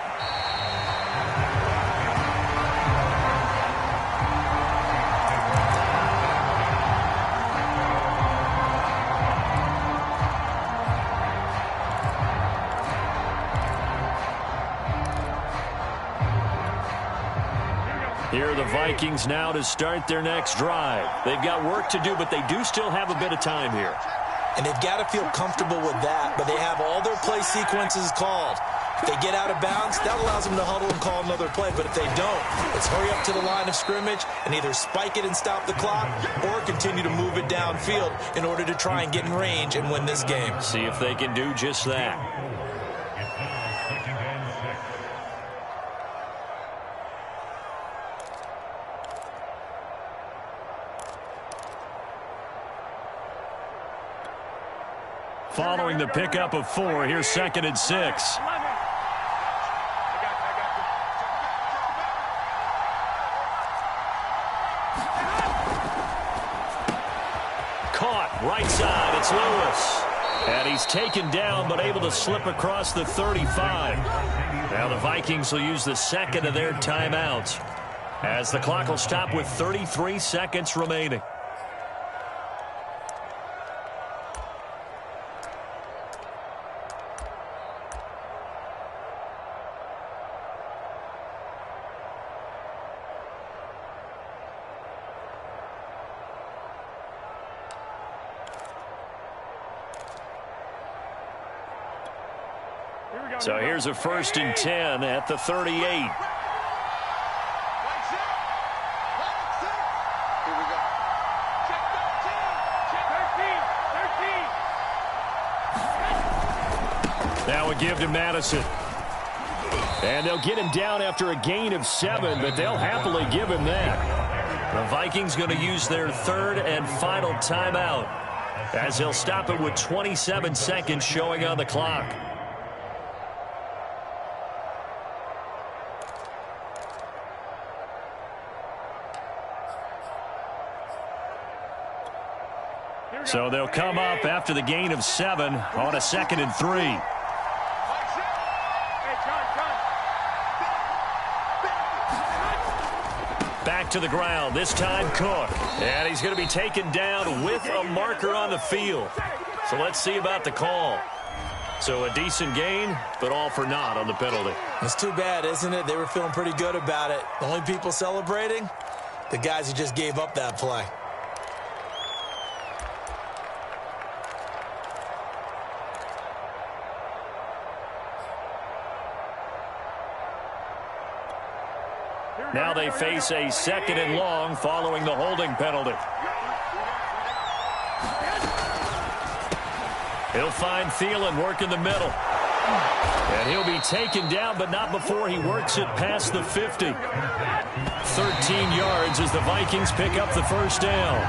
Here are the Vikings now to start their next drive. They've got work to do, but they do still have a bit of time here.
And they've got to feel comfortable with that, but they have all their play sequences called. If they get out of bounds, that allows them to huddle and call another play. But if they don't, it's hurry up to the line of scrimmage and either spike it and stop the clock or continue to move it downfield in order to try and get in range and win this game.
See if they can do just that. Following the pickup of 4, here's 2nd and 6. Caught, right side, it's Lewis. And he's taken down, but able to slip across the 35. Now the Vikings will use the second of their timeouts, as the clock will stop with 33 seconds remaining. So here's a 1st and 10 at the 38. Now a give to Madison. And they'll get him down after a gain of 7, but they'll happily give him that. The Vikings going to use their third and final timeout, as they'll stop it with 27 seconds showing on the clock. So they'll come up after the gain of 7 on a 2nd and 3. Back to the ground, this time Cook. And he's going to be taken down with a marker on the field. So let's see about the call. So a decent gain, but all for naught on the penalty.
It's too bad, isn't it? They were feeling pretty good about it. The only people celebrating, the guys who just gave up that play.
Now they face a 2nd and long following the holding penalty. He'll find Thielen working the middle. And he'll be taken down, but not before he works it past the 50. 13 yards as the Vikings pick up the first down.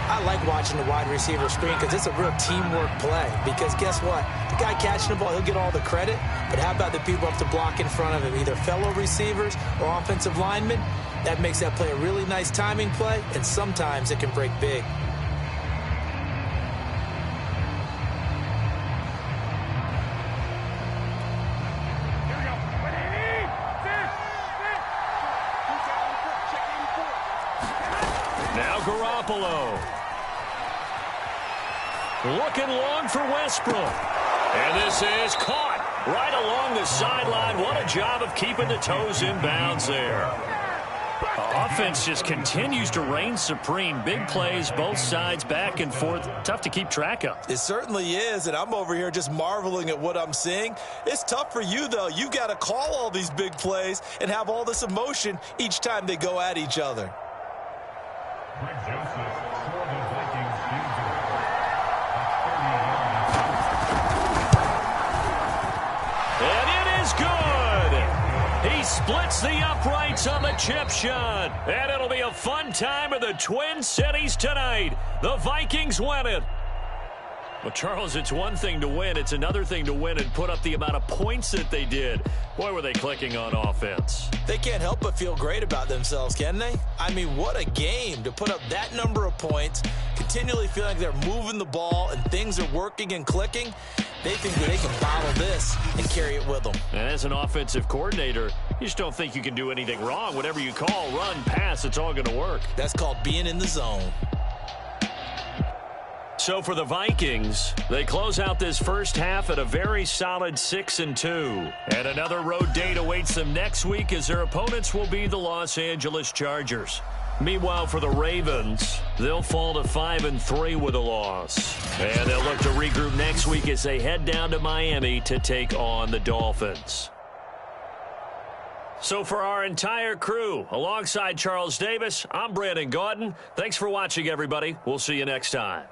I like watching the wide receiver screen because it's a real teamwork play. Because guess what? The guy catching the ball, he'll get all the credit. But how about the people up to block in front of him, either fellow receivers or offensive linemen? That makes that play a really nice timing play, and sometimes it can break big.
Now Garoppolo. Looking long for Westbrook. And this is caught right along the sideline. What a job of keeping the toes in bounds there. Offense just continues to reign supreme. Big plays, both sides, back and forth. Tough to keep track of.
It certainly is, and I'm over here just marveling at what I'm seeing. It's tough for you, though. You've got to call all these big plays and have all this emotion each time they go at each other.
Greg Joseph for the Vikings field goal.
And it is good. He splits the uprights on the chip shot. And it'll be a fun time in the Twin Cities tonight. The Vikings win it. Well, Charles, it's one thing to win. It's another thing to win and put up the amount of points that they did. Boy, were they clicking on offense.
They can't help but feel great about themselves, can they? I mean, what a game to put up that number of points, continually feeling like they're moving the ball and things are working and clicking. They think that they can bottle this and carry it with them.
And as an offensive coordinator, you just don't think you can do anything wrong. Whatever you call, run, pass, it's all going to work.
That's called being in the zone.
So for the Vikings, they close out this first half at a very solid 6-2. And another road date awaits them next week as their opponents will be the Los Angeles Chargers. Meanwhile, for the Ravens, they'll fall to 5-3 with a loss. And they'll look to regroup next week as they head down to Miami to take on the Dolphins. So for our entire crew, alongside Charles Davis, I'm Brandon Gaudin. Thanks for watching, everybody. We'll see you next time.